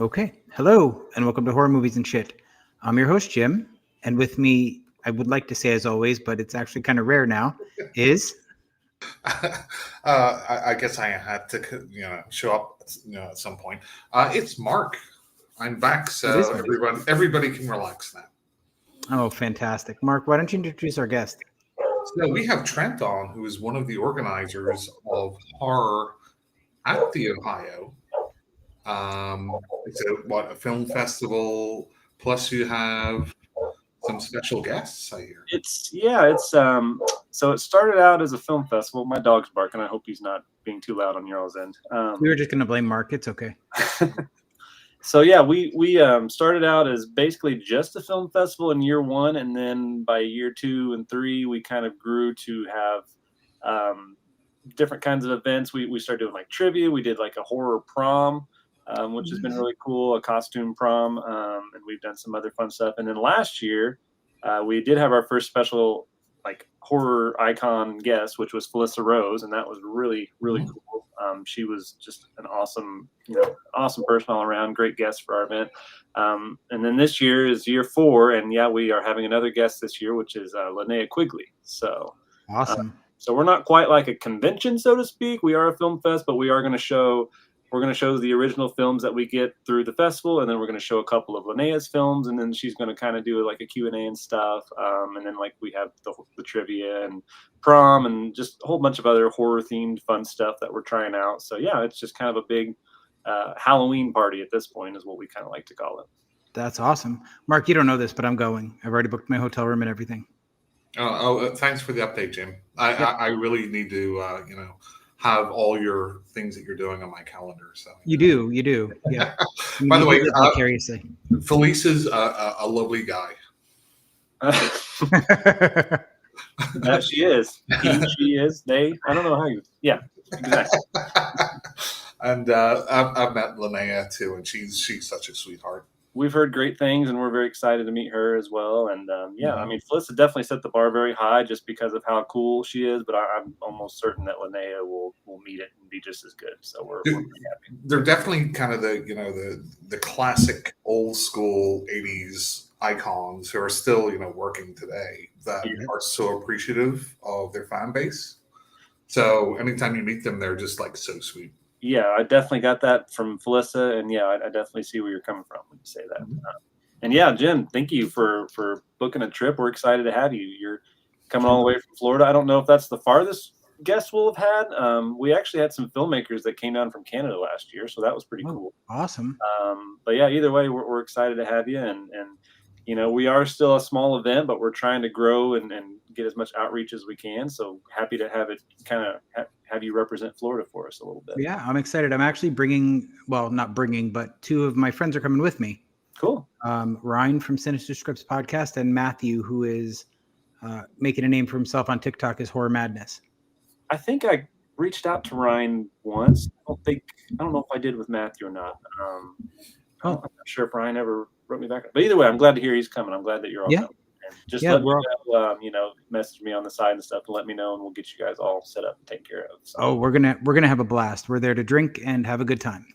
Okay. Hello, and welcome to Horror Movies and Shit. I'm your host, Jim, and with me, I would like to say as always, but it's actually kind of rare now, is. I guess I had to, show up, at some point. It's Mark. I'm back, It is so Mark. everybody can relax now. Oh, fantastic. Mark, why don't you introduce our guest? So we have Trent on, who is one of the organizers of horror at the Ohio. It's a film festival. Plus, you have some special guests. I hear. So it started out as a film festival. My dog's barking. I hope he's not being too loud on your all's end. We were just going to blame Mark. It's okay. So yeah, we started out as basically just a film festival in year one, and then by year 2 and 3, we kind of grew to have different kinds of events. We started doing like trivia. We did like a horror prom, which has been really cool, a costume prom, and we've done some other fun stuff. And then last year, we did have our first special like horror icon guest, which was Felissa Rose, and that was really cool. She was just an awesome person all around, great guest for our event. And then this year is year 4, and yeah, we are having another guest this year, which is Linnea Quigley. So Awesome. So we're not quite like a convention, so to speak. We are a film fest, but we are going to show. We're going to show the original films that we get through the festival, and then we're going to show a couple of Linnea's films, and then she's going to kind of do like a Q&A and stuff. And then like we have the trivia and prom and just a whole bunch of other horror-themed fun stuff that we're trying out. So yeah, it's just kind of a big Halloween party at this point is what we kind of like to call it. That's awesome. Mark, you don't know this, but I'm going. I've already booked my hotel room and everything. Thanks for the update, Jim. I really need to, have all your things that you're doing on my calendar. So You do. Yeah. By the way, vicariously. Felice's a lovely guy. That she is. She is. They. I don't know how you. Yeah, exactly. And I've met Linnea too, and she's such a sweetheart. We've heard great things, and we're very excited to meet her as well. And I mean, Felissa definitely set the bar very high just because of how cool she is. But I'm almost certain that Linnea will meet it and be just as good. So we're pretty happy. They're definitely kind of the classic old school '80s icons who are still working today that are so appreciative of their fan base. So anytime you meet them, they're just like so sweet. Yeah, I definitely got that from Felissa, and yeah, I definitely see where you're coming from when you say that. And yeah, Jim, thank you for booking a trip. We're excited to have you. You're coming all the way from Florida. I don't know if that's the farthest guest we'll have had. We actually had some filmmakers that came down from Canada last year, so that was pretty cool. Awesome. But yeah, either way, we're excited to have you, and we are still a small event, but we're trying to grow and get as much outreach as we can. So happy to have it kind of have you represent Florida for us a little bit. Yeah, I'm excited. I'm actually not bringing, but 2 of my friends are coming with me. Cool. Ryan from Sinister Scripts podcast and Matthew, who is making a name for himself on TikTok as Horror Madness. I think I reached out to Ryan once. I don't know if I did with Matthew or not. I'm not sure if Ryan ever wrote me back. But either way, I'm glad to hear he's coming. I'm glad that you're all coming. And just let me know, message me on the side and stuff to let me know, and we'll get you guys all set up and taken care of. So. Oh, we're gonna have a blast. We're there to drink and have a good time.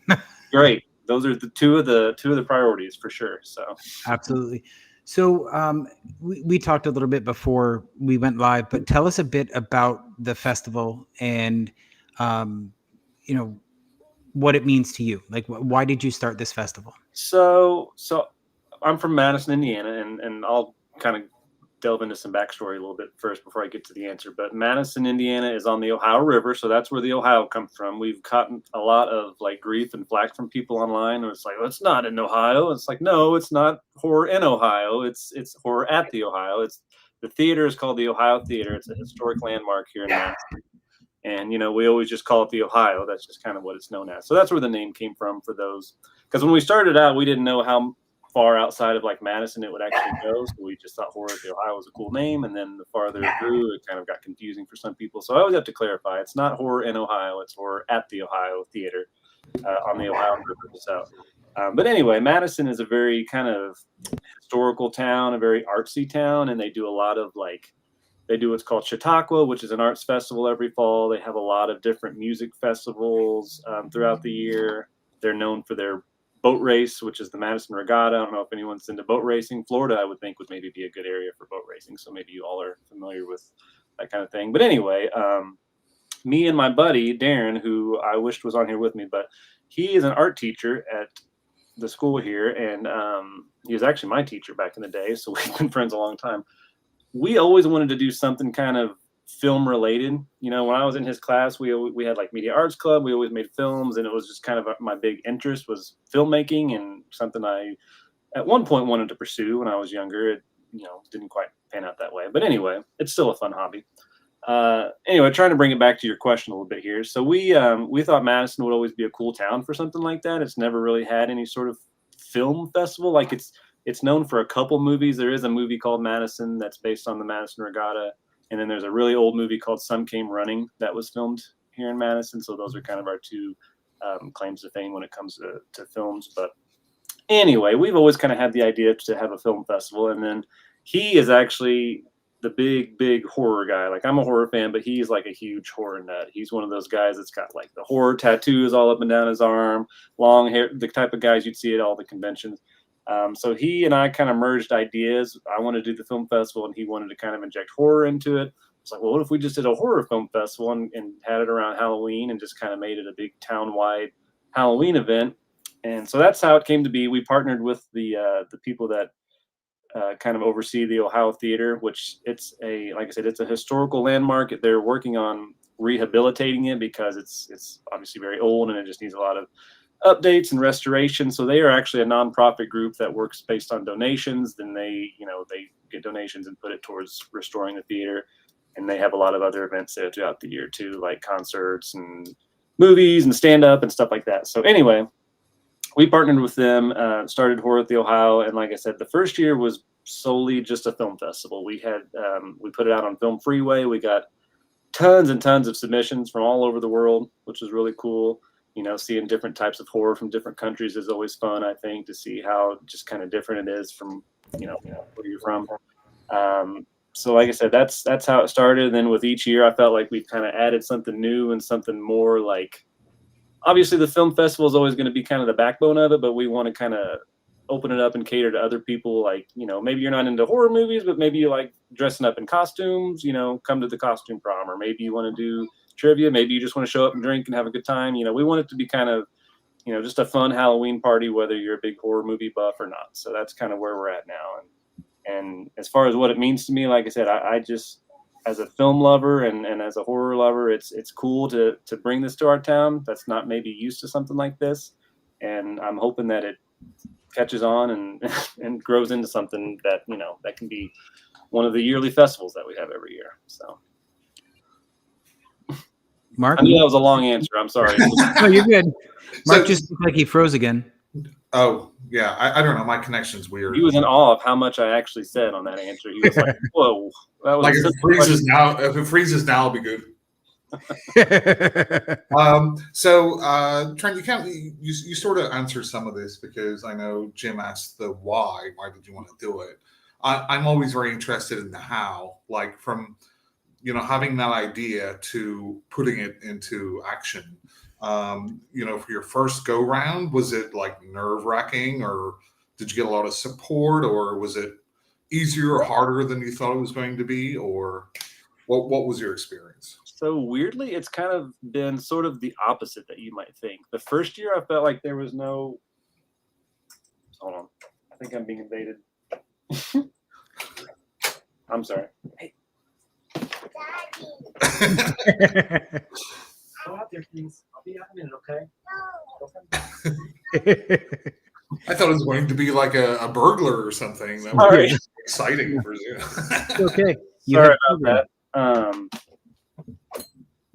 Great. Those are the two of the priorities for sure. So absolutely. So we talked a little bit before we went live, but tell us a bit about the festival and what it means to you. Like, why did you start this festival? So I'm from Madison, Indiana, and I'll kind of delve into some backstory a little bit first before I get to the answer. But Madison, Indiana is on the Ohio River, so that's where the Ohio comes from. We've gotten a lot of like grief and flack from people online. It's like, well, it's not in Ohio. It's like, no, it's not horror in Ohio. It's horror at the Ohio. The theater is called the Ohio Theater. It's a historic landmark here in Madison. And, we always just call it the Ohio. That's just kind of what it's known as. So that's where the name came from for those. Because when we started out, we didn't know how far outside of like Madison it would actually go. So we just thought Horror at the Ohio was a cool name. And then the farther it grew, it kind of got confusing for some people. So I always have to clarify. It's not Horror in Ohio. It's Horror at the Ohio Theater on the Ohio River. So, but anyway, Madison is a very kind of historical town, a very artsy town. And they do a lot of they do what's called Chautauqua, which is an arts festival every fall. They have a lot of different music festivals throughout the year. They're known for their boat race, which is the Madison Regatta. I don't know if anyone's into boat racing. Florida, I would think, would maybe be a good area for boat racing. So maybe you all are familiar with that kind of thing. But anyway, me and my buddy, Darren, who I wished was on here with me, but he is an art teacher at the school here. And he was actually my teacher back in the day. So we've been friends a long time. We always wanted to do something kind of film related. You know, when I was in his class, we had like media arts club. We always made films, and it was just kind of my big interest was filmmaking, and something I at one point wanted to pursue when I was younger. It, you know, didn't quite pan out that way, but anyway, it's still a fun hobby. Anyway, trying to bring it back to your question a little bit here. So we thought Madison would always be a cool town for something like that. It's never really had any sort of film festival. Like it's known for a couple movies. There is a movie called Madison that's based on the Madison Regatta. And then there's a really old movie called Some Came Running that was filmed here in Madison. So those are kind of our two claims to fame when it comes to films. But anyway, we've always kind of had the idea to have a film festival. And then he is actually the big horror guy. Like, I'm a horror fan, but he's like a huge horror nut. He's one of those guys that's got like the horror tattoos all up and down his arm, long hair, the type of guys you'd see at all the conventions. So he and I kind of merged ideas. I wanted to do the film festival, and he wanted to kind of inject horror into it. It's like, well, what if we just did a horror film festival and had it around Halloween and just kind of made it a big town-wide Halloween event? And so that's how it came to be. We partnered with the people that kind of oversee the Ohio Theater, which like I said, it's a historical landmark. They're working on rehabilitating it because it's obviously very old and it just needs a lot of updates and restoration. So they are actually a nonprofit group that works based on donations. Then they get donations and put it towards restoring the theater. And they have a lot of other events there throughout the year too, like concerts and movies and stand-up and stuff like that. So anyway, we partnered with them, started Horror at the Ohio. And like I said, the first year was solely just a film festival. We put it out on Film Freeway. We got tons and tons of submissions from all over the world, which was really cool. You know, seeing different types of horror from different countries is always fun, I think, to see how just kind of different it is from, you know, where you're from. So like I said, that's how it started. And then with each year, I felt like we've kind of added something new and something more. Like, obviously the film festival is always going to be kind of the backbone of it, but we want to kind of open it up and cater to other people. Like, you know, maybe you're not into horror movies, but maybe you like dressing up in costumes, you know, come to the costume prom. Or maybe you want to do trivia. Maybe you just want to show up and drink and have a good time. You know, we want it to be kind of, you know, just a fun Halloween party, whether you're a big horror movie buff or not. So that's kind of where we're at now. And as far as what it means to me, like I said, I just, as a film lover and as a horror lover, it's cool to bring this to our town that's not maybe used to something like this. And I'm hoping that it catches on and grows into something that, you know, that can be one of the yearly festivals that we have every year. So Mark? I knew that was a long answer. I'm sorry. No, you're good. Mark just looked like he froze again. Oh, yeah. I don't know. My connection's weird. He was in awe of how much I actually said on that answer. He was like, whoa. That was like if it freezes now, it'll be good. Trent, you sort of answered some of this because I know Jim asked the why did you want to do it? I'm always very interested in the how, like from, you know, having that idea to putting it into action. You know, for your first go round, was it like nerve-wracking, or did you get a lot of support, or was it easier or harder than you thought it was going to be, or what was your experience? So weirdly, it's kind of been sort of the opposite that you might think. The first year I felt like there was no, hold on, I think I'm being invaded. I'm sorry. Hey. Go out there, please. I'll be out in a minute, okay? I thought it was going to be like a burglar or something. That Sorry. was exciting for you. Okay. Sorry about that.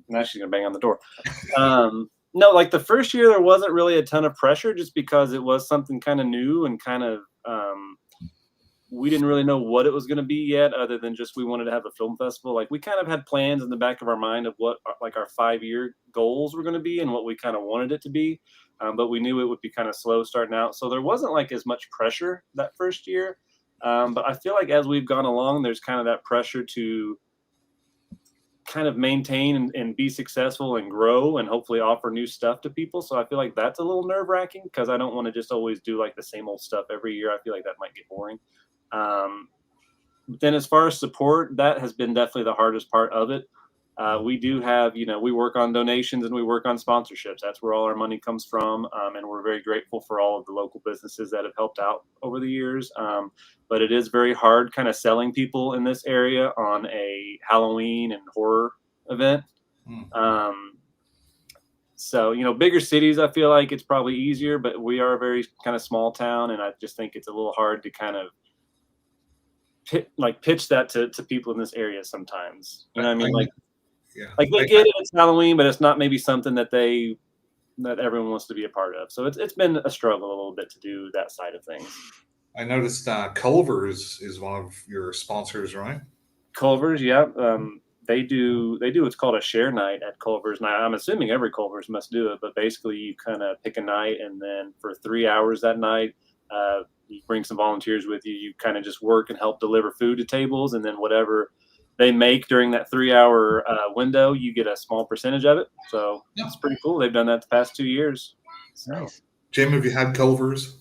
Now she's gonna bang on the door. No, like the first year there wasn't really a ton of pressure just because it was something kind of new and kind of we didn't really know what it was going to be yet, other than just we wanted to have a film festival. Like, we kind of had plans in the back of our mind of what like our 5-year goals were going to be and what we kind of wanted it to be. But we knew it would be kind of slow starting out. So there wasn't like as much pressure that first year. But I feel like as we've gone along, there's kind of that pressure to kind of maintain and be successful and grow and hopefully offer new stuff to people. So I feel like that's a little nerve wracking because I don't want to just always do like the same old stuff every year. I feel like that might get boring. Then as far as support, that has been definitely the hardest part of it. We do have, we work on donations and we work on sponsorships. That's where all our money comes from. And we're very grateful for all of the local businesses that have helped out over the years. But it is very hard kind of selling people in this area on a Halloween and horror event. So, bigger cities, I feel like it's probably easier, but we are a very kind of small town. And I just think it's a little hard to kind of pitch that to people in this area sometimes. You know what I mean? They get it, it's Halloween, but it's not maybe something that everyone wants to be a part of. So it's been a struggle a little bit to do that side of things. I noticed Culver's is one of your sponsors, right? Culver's, yeah. They do what's called a share night at Culver's. Now I'm assuming every Culver's must do it, but basically you kind of pick a night, and then for 3 hours that night, you bring some volunteers with you. You kind of just work and help deliver food to tables, and then whatever they make during that 3 hour window, you get a small percentage of it. So it's pretty cool. They've done that the past 2 years. So. Nice. Jim, have you had Culver's?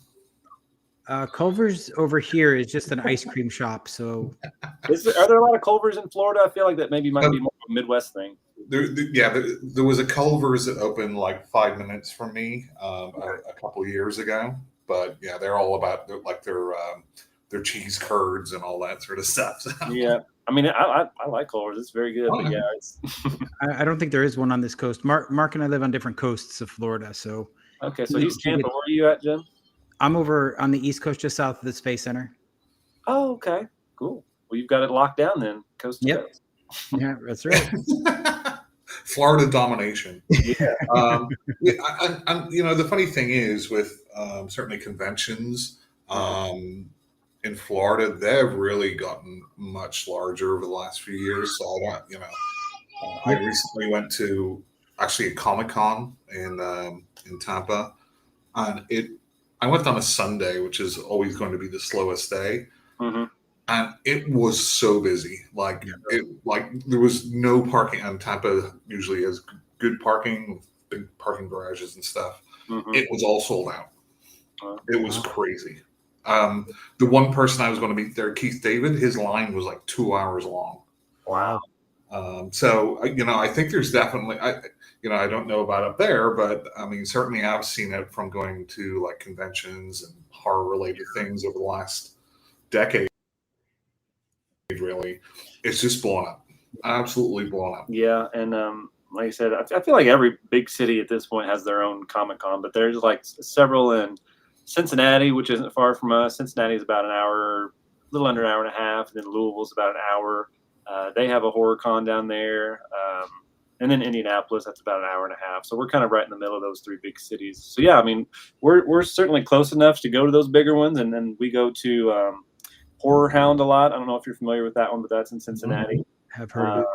Culver's over here is just an ice cream shop. So are there a lot of Culver's in Florida? I feel like that maybe might be more of a Midwest thing. There was a Culver's that opened like 5 minutes from me a couple of years ago. But yeah, they're all about their cheese curds and all that sort of stuff. So. Yeah, I mean, I like Culver's. It's very good. But yeah, it's. I don't think there is one on this coast. Mark and I live on different coasts of Florida, so. Okay, so he's Tampa. Where are you at, Jim? I'm over on the East Coast, just south of the Space Center. Oh, okay, cool. Well, you've got it locked down then, coast to coast. Yeah, that's right. Florida domination. Yeah. And the funny thing is with certainly conventions in Florida, they've really gotten much larger over the last few years. So I recently went to actually a Comic-Con in Tampa, and I went on a Sunday, which is always going to be the slowest day. Mm-hmm. And it was so busy. There was no parking. And Tampa usually has good parking, big parking garages and stuff. Mm-hmm. It was all sold out. It was crazy. The one person I was going to meet there, Keith David, his line was like 2 hours long. Wow. So I think there's definitely, I don't know about up there, but I mean, certainly I've seen it from going to like conventions and horror related things over the last decade. Really, it's just blown up, absolutely blown up. Yeah, and like I said, I feel like every big city at this point has their own Comic-Con, but there's like several in Cincinnati, which isn't far from us. Cincinnati is about an hour, a little under an hour and a half, and then Louisville's about an hour. They have a horror con down there, and then Indianapolis, that's about an hour and a half. So we're kind of right in the middle of those three big cities. So yeah, I mean, we're certainly close enough to go to those bigger ones, and then we go to Horror Hound a lot. I don't know if you're familiar with that one, but that's in Cincinnati. Have heard of it.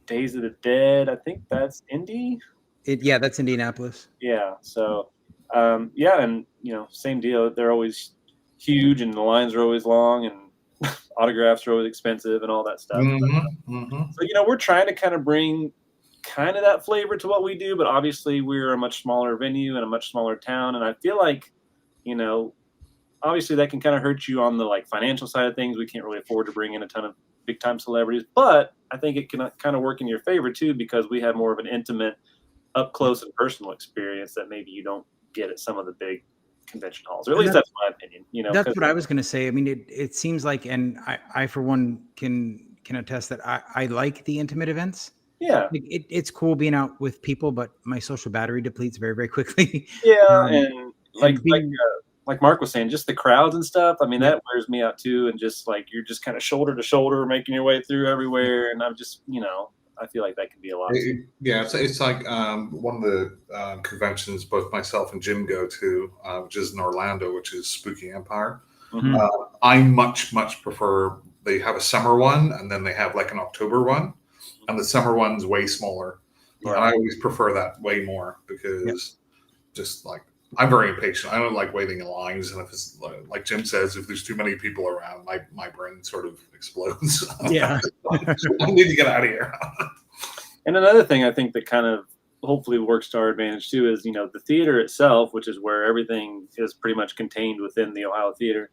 Days of the Dead, I think that's Indy. That's Indianapolis. Yeah. So, and same deal. They're always huge, and the lines are always long, and autographs are always expensive, and all that stuff. So, we're trying to kind of bring kind of that flavor to what we do, but obviously we're a much smaller venue and a much smaller town, and I feel like, obviously that can kind of hurt you on the like financial side of things. We can't really afford to bring in a ton of big time celebrities, but I think it can kind of work in your favor too, because we have more of an intimate, up close and personal experience that maybe you don't get at some of the big convention halls, or at least that's my opinion. That's what I was going to say. I mean, it seems like, and I for one can attest that I like the intimate events. Yeah, it's cool being out with people, but my social battery depletes very, very quickly. Yeah, and like Mark was saying, just the crowds and stuff. I mean, that wears me out too. And just like, you're just kind of shoulder to shoulder making your way through everywhere. And I'm just, I feel like that can be a lot. It's like one of the conventions both myself and Jim go to, which is in Orlando, which is Spooky Empire. Mm-hmm. I much prefer, they have a summer one and then they have like an October one. And the summer one's way smaller. Yeah. And I always prefer that way more because just like, I'm very impatient. I don't like waiting in lines, and if it's like Jim says, if there's too many people around, my brain sort of explodes. Yeah. I need to get out of here. And another thing I think that kind of hopefully works to our advantage too is, the theater itself, which is where everything is pretty much contained within the Ohio Theater.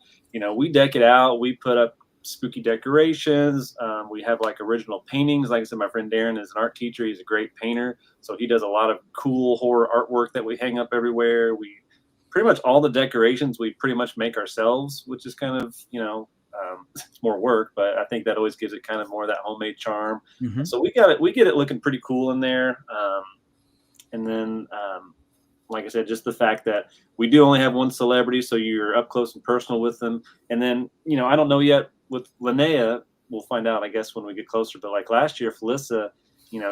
We deck it out. We put up spooky decorations. We have like original paintings. Like I said, my friend Darren is an art teacher. He's a great painter. So he does a lot of cool horror artwork that we hang up everywhere. We pretty much all the decorations we pretty much make ourselves, which is kind of, it's more work, but I think that always gives it kind of more of that homemade charm. Mm-hmm. So we get it looking pretty cool in there. And then, like I said, just the fact that we do only have one celebrity, so you're up close and personal with them. And then, I don't know yet with Linnea, we'll find out, I guess, when we get closer. But like last year, Felissa,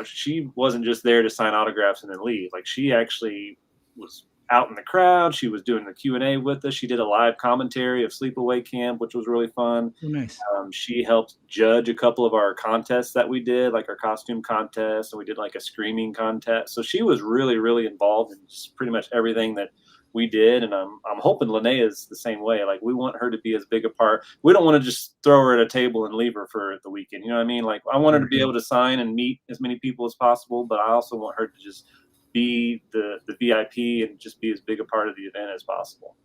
she wasn't just there to sign autographs and then leave. Like she actually was out in the crowd. She was doing the Q&A with us. She did a live commentary of Sleepaway Camp, which was really fun. Oh, nice. She helped judge a couple of our contests that we did, like our costume contest, and we did like a screaming contest. So she was really, really involved in just pretty much everything that we did. And I'm hoping Linnea is the same way. Like we want her to be as big a part. We don't want to just throw her at a table and leave her for the weekend. You know what I mean? Like I want her to be able to sign and meet as many people as possible, but I also want her to just be the VIP and just be as big a part of the event as possible.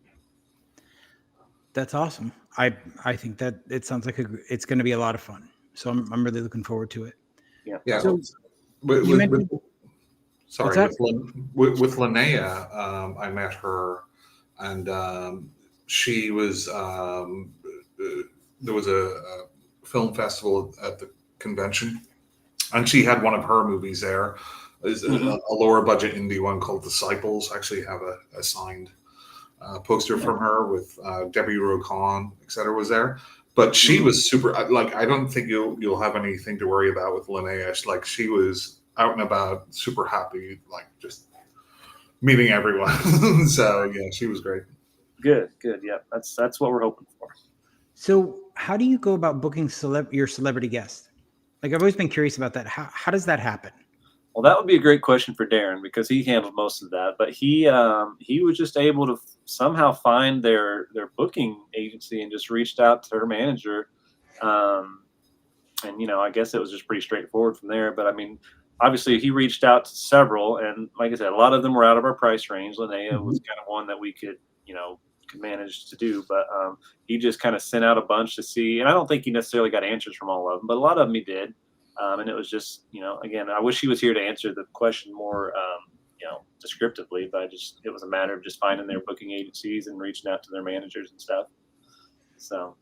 That's awesome. I think that it sounds like it's going to be a lot of fun. So I'm really looking forward to it. Yeah. So with Linnea, I met her, and she was there was a film festival at the convention, and she had one of her movies there. Is a lower budget indie one called Disciples. I actually have a signed poster from her with Debbie Rocan, etc. was there. But she was super, like, I don't think you'll have anything to worry about with Linnea. Like she was out and about, super happy, like just meeting everyone. So yeah, she was great. Good. Yeah, that's what we're hoping for. So how do you go about booking your celebrity guest? Like I've always been curious about that. How does that happen? Well, that would be a great question for Darren because he handled most of that. But he was just able to somehow find their booking agency and just reached out to her manager. And, I guess it was just pretty straightforward from there. But, I mean, obviously he reached out to several. And like I said, a lot of them were out of our price range. Linnea was kind of one that we could manage to do. But he just kind of sent out a bunch to see. And I don't think he necessarily got answers from all of them, but a lot of them he did. And it was just, again, I wish he was here to answer the question more, descriptively, but it was a matter of just finding their booking agencies and reaching out to their managers and stuff. So.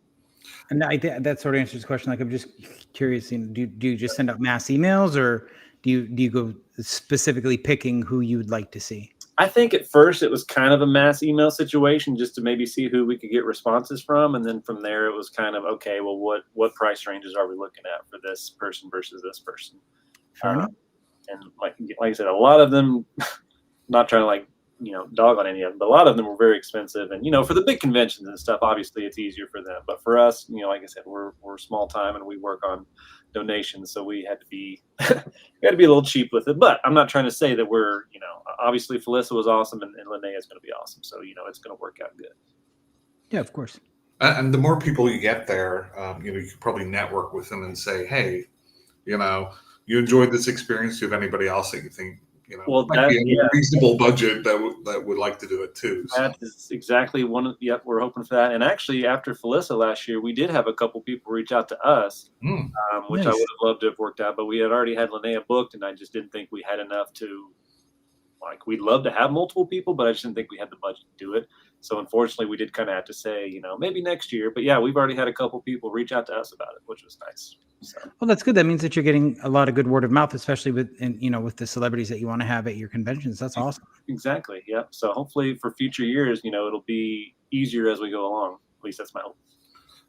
And that sort of answers the question. Like, I'm just curious, do you just send out mass emails or do you go specifically picking who you would like to see? I think at first it was kind of a mass email situation just to maybe see who we could get responses from. And then from there, it was kind of, okay, well, what price ranges are we looking at for this person versus this person? Fair enough. And like I said, a lot of them, not trying to dog on any of them, but a lot of them were very expensive. And, for the big conventions and stuff, obviously it's easier for them. But for us, like I said, we're small time and we work on donations. So we had to be, a little cheap with it, but I'm not trying to say that we're, obviously Felissa was awesome and Linnea is going to be awesome. So, it's going to work out good. Yeah, of course. And the more people you get there, you could probably network with them and say, hey, you enjoyed this experience. Do you have anybody else that you think, might be a reasonable budget that would like to do it too? So. That is exactly we're hoping for that. And actually, after Felissa last year, we did have a couple people reach out to us, which Nice. I would have loved to have worked out, but we had already had Linnea booked, and I just didn't think we had enough to, we'd love to have multiple people, but I just didn't think we had the budget to do it. So unfortunately, we did kind of have to say, maybe next year. But yeah, we've already had a couple people reach out to us about it, which was nice. So. Well, that's good. That means that you're getting a lot of good word of mouth, especially with the celebrities that you want to have at your conventions. That's awesome. Exactly. Yep. So hopefully for future years, it'll be easier as we go along. At least that's my hope.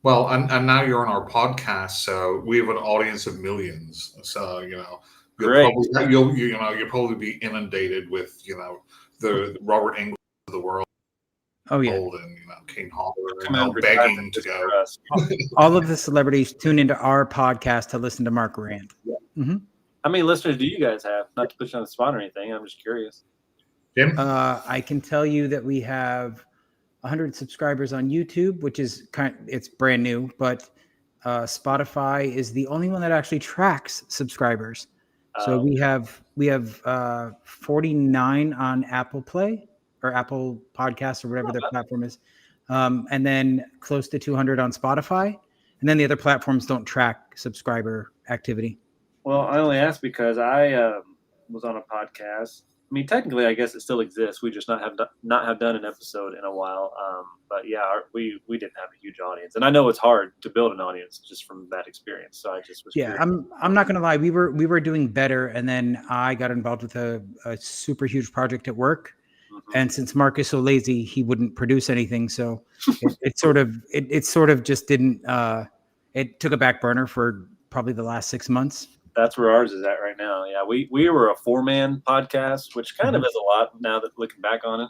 Well, and now you're on our podcast, so we have an audience of millions. So you'll probably be inundated with the Robert Englund of the world. Oh yeah, and Kane Hodder begging to go. All of the celebrities tune into our podcast to listen to Mark rant. Yeah. Mm-hmm. How many listeners do you guys have? Not to put you on the spot or anything. I'm just curious. Jim? I can tell you that we have 100 subscribers on YouTube, which is it's brand new, but Spotify is the only one that actually tracks subscribers. So we have 49 on Apple Play or Apple Podcasts or whatever their platform is, and then close to 200 on Spotify, and then the other platforms don't track subscriber activity. Well, I only asked because I was on a podcast. I mean, technically, I guess it still exists. We just not have done an episode in a while. But yeah, we didn't have a huge audience, and I know it's hard to build an audience just from that experience. So I just was curious. I'm not gonna lie. We were doing better, and then I got involved with a super huge project at work. And since Mark is so lazy, he wouldn't produce anything. So it sort of just didn't. It took a back burner for probably the last 6 months. That's where ours is at right now. Yeah, we were a 4-man podcast, which kind of is a lot now that looking back on it,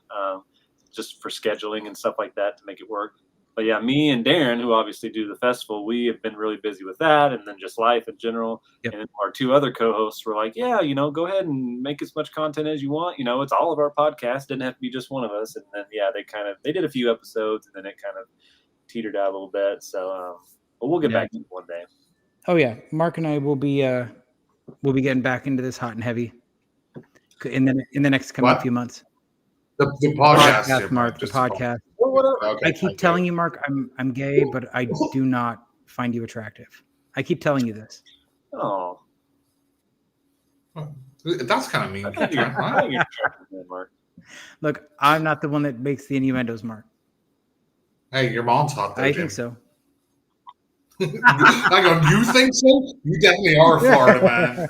just for scheduling and stuff like that to make it work. But yeah, me and Darren, who obviously do the festival, we have been really busy with that, and then just life in general. Yep. And our 2 other co-hosts were like, "Yeah, go ahead and make as much content as you want. It's all of our podcast. Didn't have to be just one of us." And then yeah, they did a few episodes, and then it kind of teetered out a little bit. So, but we'll get back to it one day. Oh yeah, Mark and I will be getting back into this hot and heavy in the next coming few months. The podcast, Mark. The podcast. Okay, I keep telling you, Mark, I'm gay, but I do not find you attractive. I keep telling you this. Oh, that's kind of mean. Mark. Look, I'm not the one that makes the innuendos, Mark. Hey, your mom's hot. Though, I Jim. think so. I go, you think so? You definitely are Florida, man.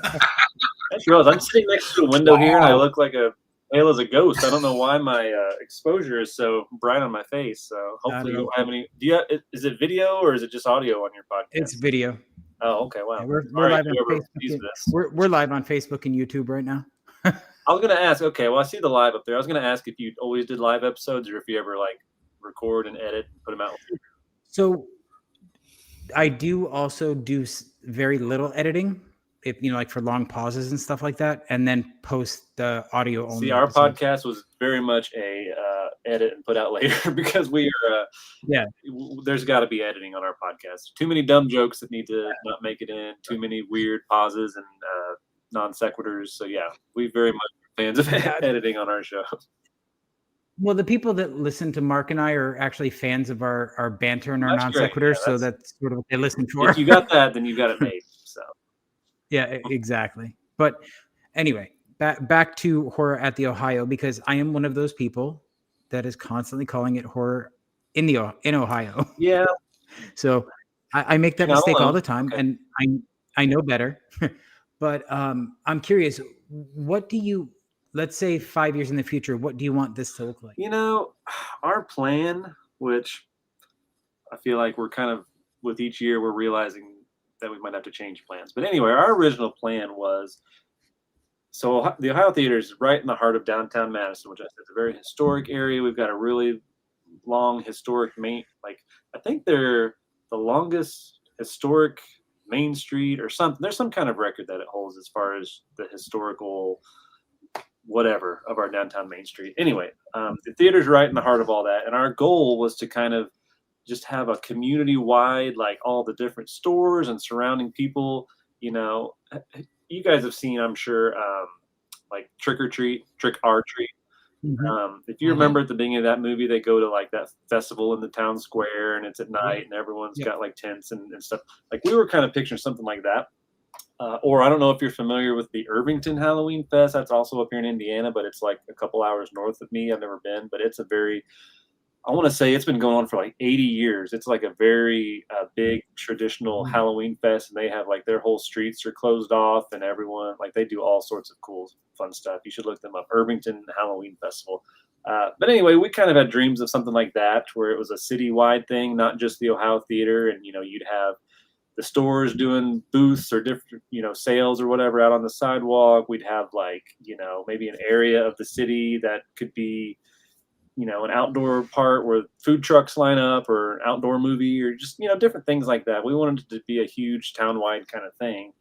That's gross. I'm sitting next to a window here, and I look like a pale as a ghost. I don't know why my exposure is so bright on my face. So hopefully you don't have any. Is it video or is it just audio on your podcast? It's video. Oh, okay. Wow. Yeah, we're live on Facebook. We're live on Facebook and YouTube right now. I was gonna ask. Okay, well, I see the live up there. I was gonna ask if you always did live episodes or if you ever record and edit and put them out. So I do also do very little editing, if for long pauses and stuff like that, and then post the audio only. See, our podcast was very much a edit and put out later because we are. There's got to be editing on our podcast. Too many dumb jokes that need to not make it in. Too many weird pauses and non sequiturs. So yeah, we very much are fans of editing on our show. Well, the people that listen to Mark and I are actually fans of our banter and our non sequiturs, so that's sort of what they listen for. If you got that, then you got it made. So. Yeah, exactly. But anyway, back to horror at the Ohio, because I am one of those people that is constantly calling it horror in Ohio. Yeah. So I make that mistake all the time, and I know better. But I'm curious, what do you? Let's say 5 years in the future, what do you want this to look like? Our plan, which I feel like we're kind of, with each year, we're realizing that we might have to change plans. But anyway, our original plan was, so the Ohio Theater is right in the heart of downtown Madison, which I said is a very historic area. We've got a really long historic I think they're the longest historic main street or something. There's some kind of record that it holds as far as the historical whatever of our downtown Main Street. Anyway, the theater's right in the heart of all that. And our goal was to kind of just have a community-wide, all the different stores and surrounding people. You guys have seen, I'm sure, Trick or Treat. Mm-hmm. If you remember at the beginning of that movie, they go to that festival in the town square and it's at night and everyone's got tents and stuff. We were kind of picturing something like that. Or I don't know if you're familiar with the Irvington Halloween Fest. That's also up here in Indiana, but it's a couple hours north of me. I've never been, but it's I want to say it's been going on for 80 years. It's a very big traditional Halloween fest, and they have their whole streets are closed off, and everyone they do all sorts of cool, fun stuff. You should look them up. Irvington Halloween Festival. But anyway, we kind of had dreams of something like that, where it was a citywide thing, not just the Ohio Theater, and you'd have the stores doing booths or different, sales or whatever out on the sidewalk. We'd have maybe an area of the city that could be, an outdoor part where food trucks line up or an outdoor movie or just, different things like that. We wanted it to be a huge town-wide kind of thing.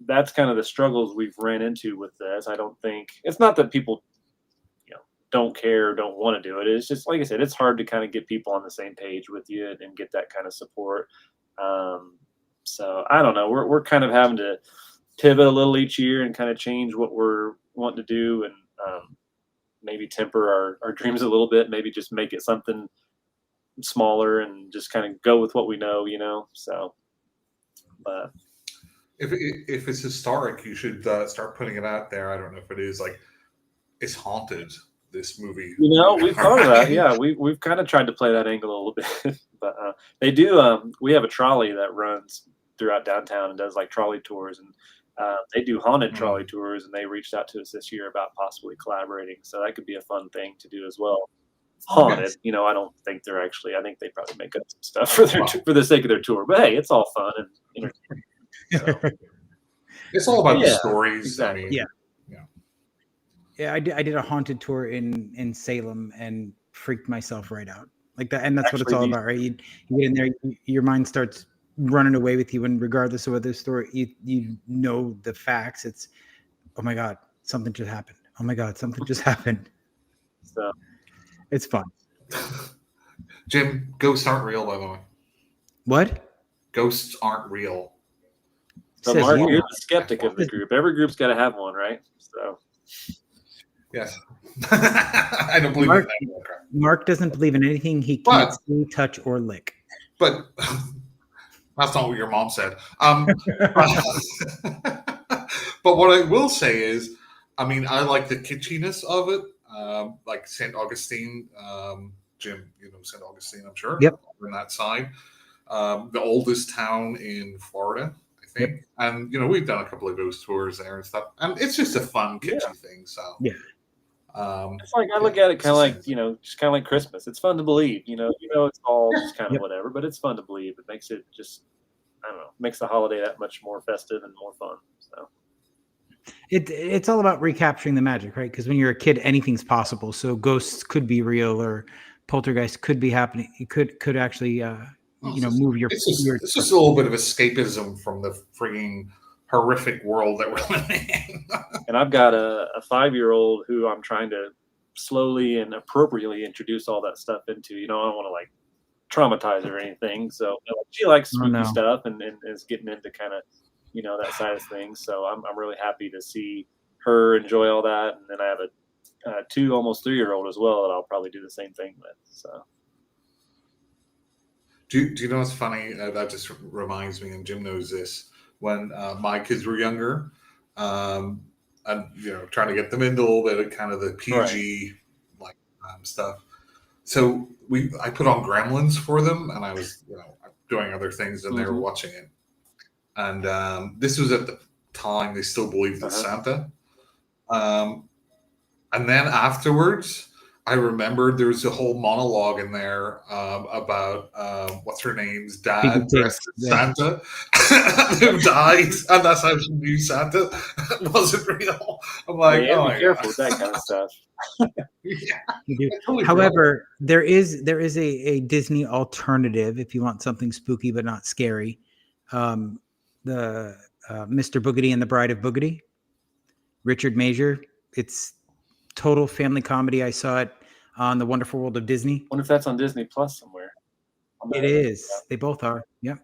That's kind of the struggles we've ran into with this. I don't think it's not that people don't care or don't want to do it. It's just, like I said, it's hard to kind of get people on the same page with you and get that kind of support. So I don't know. We're kind of having to pivot a little each year and kind of change what we're wanting to do, and maybe temper our dreams a little bit, maybe just make it something smaller and just kind of go with what we know, so, but if it's historic, you should start putting it out there. I don't know if it is like it's haunted, this movie. We've thought of that. Yeah, we've kind of tried to play that angle a little bit, but they do. We have a trolley that runs throughout downtown and does like trolley tours, and they do haunted trolley tours, and they reached out to us this year about possibly collaborating. So that could be a fun thing to do as well. Haunted, I don't think they're actually. I think they probably make up some stuff for for the sake of their tour. But hey, it's all fun and entertaining. So. It's all about the stories. Exactly. I mean, Yeah, I did a haunted tour in Salem and freaked myself right out. Like that, and that's what it's all about, right? You get in there, your mind starts running away with you, and regardless of what the story, you know the facts. It's, oh my God, something just happened. Oh my God, something just happened. So it's fun. Jim, ghosts aren't real, by the way. What? Ghosts aren't real. So Mark, you're the skeptic of the group. Every group's got to have one, right? So. Yes. I don't believe in that. Mark doesn't believe in anything he can't see, touch, or lick. But that's not what your mom said. But what I will say is, I mean, I like the kitschiness of it. Like St. Augustine. Jim, you know St. Augustine, I'm sure. Yep. On that side. The oldest town in Florida, I think. Yep. And, we've done a couple of ghost tours there and stuff. And it's just a fun, kitschy thing. So, yeah. It's like I look at it kind of like, just kind of like Christmas. It's fun to believe, it's all just kind of whatever, but it's fun to believe. It makes it just, I don't know, makes the holiday that much more festive and more fun. So it's all about recapturing the magic, right? Because when you're a kid, anything's possible. So ghosts could be real, or poltergeist could be happening. It could actually, move your. It's just a little bit of escapism from the frigging horrific world that we're living in. And I've got a 5-year-old who I'm trying to slowly and appropriately introduce all that stuff into. I don't want to like traumatize her or anything. So she likes spooky stuff and is getting into kind of, that side of things. So I'm really happy to see her enjoy all that. And then I have a 2, almost 3-year-old as well that I'll probably do the same thing with. So. Do you know what's funny? That just reminds me, and Jim knows this. When my kids were younger, and trying to get them into a little bit of kind of the PG stuff. So I put on Gremlins for them, and I was doing other things, and they were watching it. And this was at the time they still believed in Santa. And then afterwards, I remembered there was a whole monologue in there about what's her name's dad dressed as Santa who died, and that's how she knew Santa wasn't real. I'm like, be careful with that kind of stuff. Totally. However, there is a Disney alternative if you want something spooky but not scary. The Mr. Boogedy and the Bride of Boogedy, Richard Major. It's total family comedy. I saw it on The Wonderful World of Disney. I wonder if that's on Disney Plus somewhere. It is. They both are. Yep.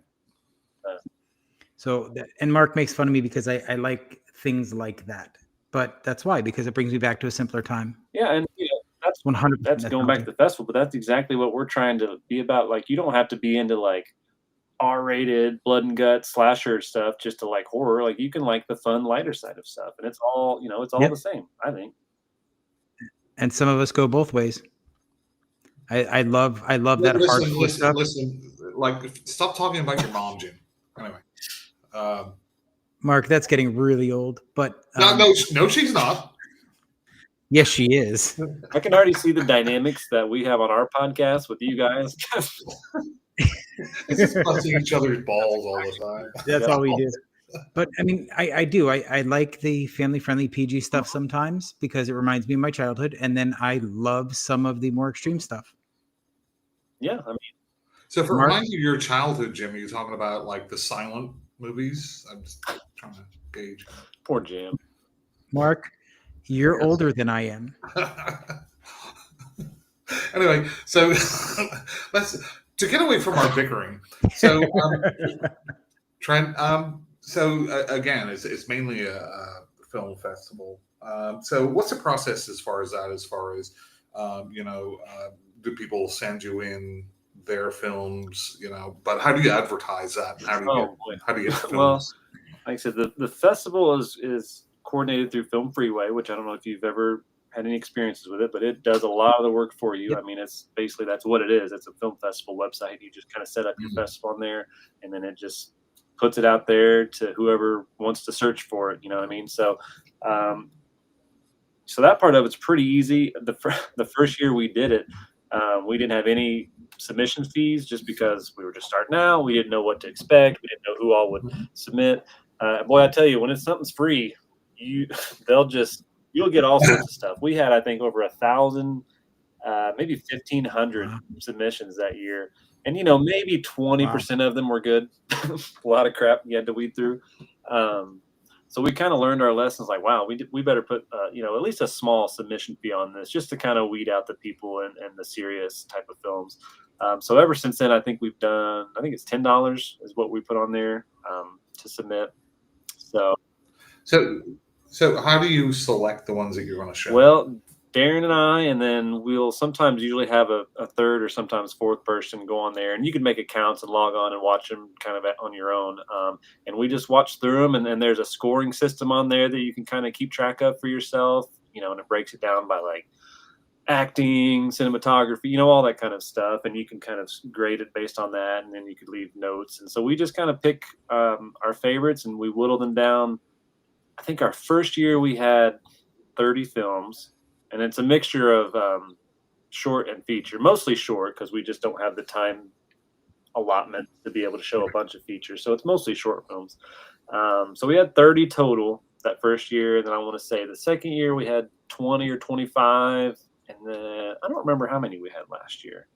So, and Mark makes fun of me because I like things like that. But that's why, because it brings me back to a simpler time. Yeah, and that's 100%. That's going back to the festival, but that's exactly what we're trying to be about. Like, you don't have to be into like R-rated blood and guts slasher stuff just to like horror. Like, you can like the fun, lighter side of stuff, and it's all it's all the same, I think. And some of us go both ways. I love that hardcore stuff. Listen, like, stop talking about your mom, Jim. Anyway, Mark, that's getting really old. But no, she's not. Yes, she is. I can already see the dynamics that we have on our podcast with you guys. It's just busting each other's balls all the time. That's all we do. But I mean, I do. I like the family-friendly PG stuff sometimes because it reminds me of my childhood, and then I love some of the more extreme stuff. Yeah, I mean. So if it reminds you of your childhood, Jim, you're talking about like the silent movies. I'm just trying to gauge. Poor Jim. Mark, you're older than I am. Anyway, so let's to get away from our bickering. So Trent, again, it's mainly a film festival. So what's the process as far as that? As far as do people send you in their films? But how do you advertise that? How do you get films? Well, like I said, the festival is coordinated through Film Freeway, which I don't know if you've ever had any experiences with it, but it does a lot of the work for you. Yep. I mean, it's basically that's what it is. It's a film festival website. You just kind of set up your festival on there, and then it just puts it out there to whoever wants to search for it. You know what I mean? So, so that part of it's pretty easy. The first year we did it, we didn't have any submission fees just because we were just starting out. We didn't know what to expect. We didn't know who all would submit. Boy, I tell you, when something's free, you'll get all sorts of stuff. We had, I think, over 1,000, maybe 1,500 submissions that year. And, maybe 20% of them were good. A lot of crap you had to weed through. So we kind of learned our lessons like, wow, we better put, at least a small submission fee on this just to kind of weed out the people and the serious type of films. So ever since then, I think we've done, I think it's $10 is what we put on there to submit. So how do you select the ones that you're going to show? Well, Darren and I, and then we'll sometimes usually have a third or sometimes fourth person go on there, and you can make accounts and log on and watch them kind of on your own. And we just watch through them, and then there's a scoring system on there that you can kind of keep track of for yourself, and it breaks it down by like acting, cinematography, all that kind of stuff. And you can kind of grade it based on that, and then you could leave notes. And so we just kind of pick our favorites, and we whittle them down. I think our first year we had 30 films. And it's a mixture of short and feature, mostly short because we just don't have the time allotment to be able to show a bunch of features. So it's mostly short films. So we had 30 total that first year. And then I want to say the second year we had 20 or 25. And then I don't remember how many we had last year.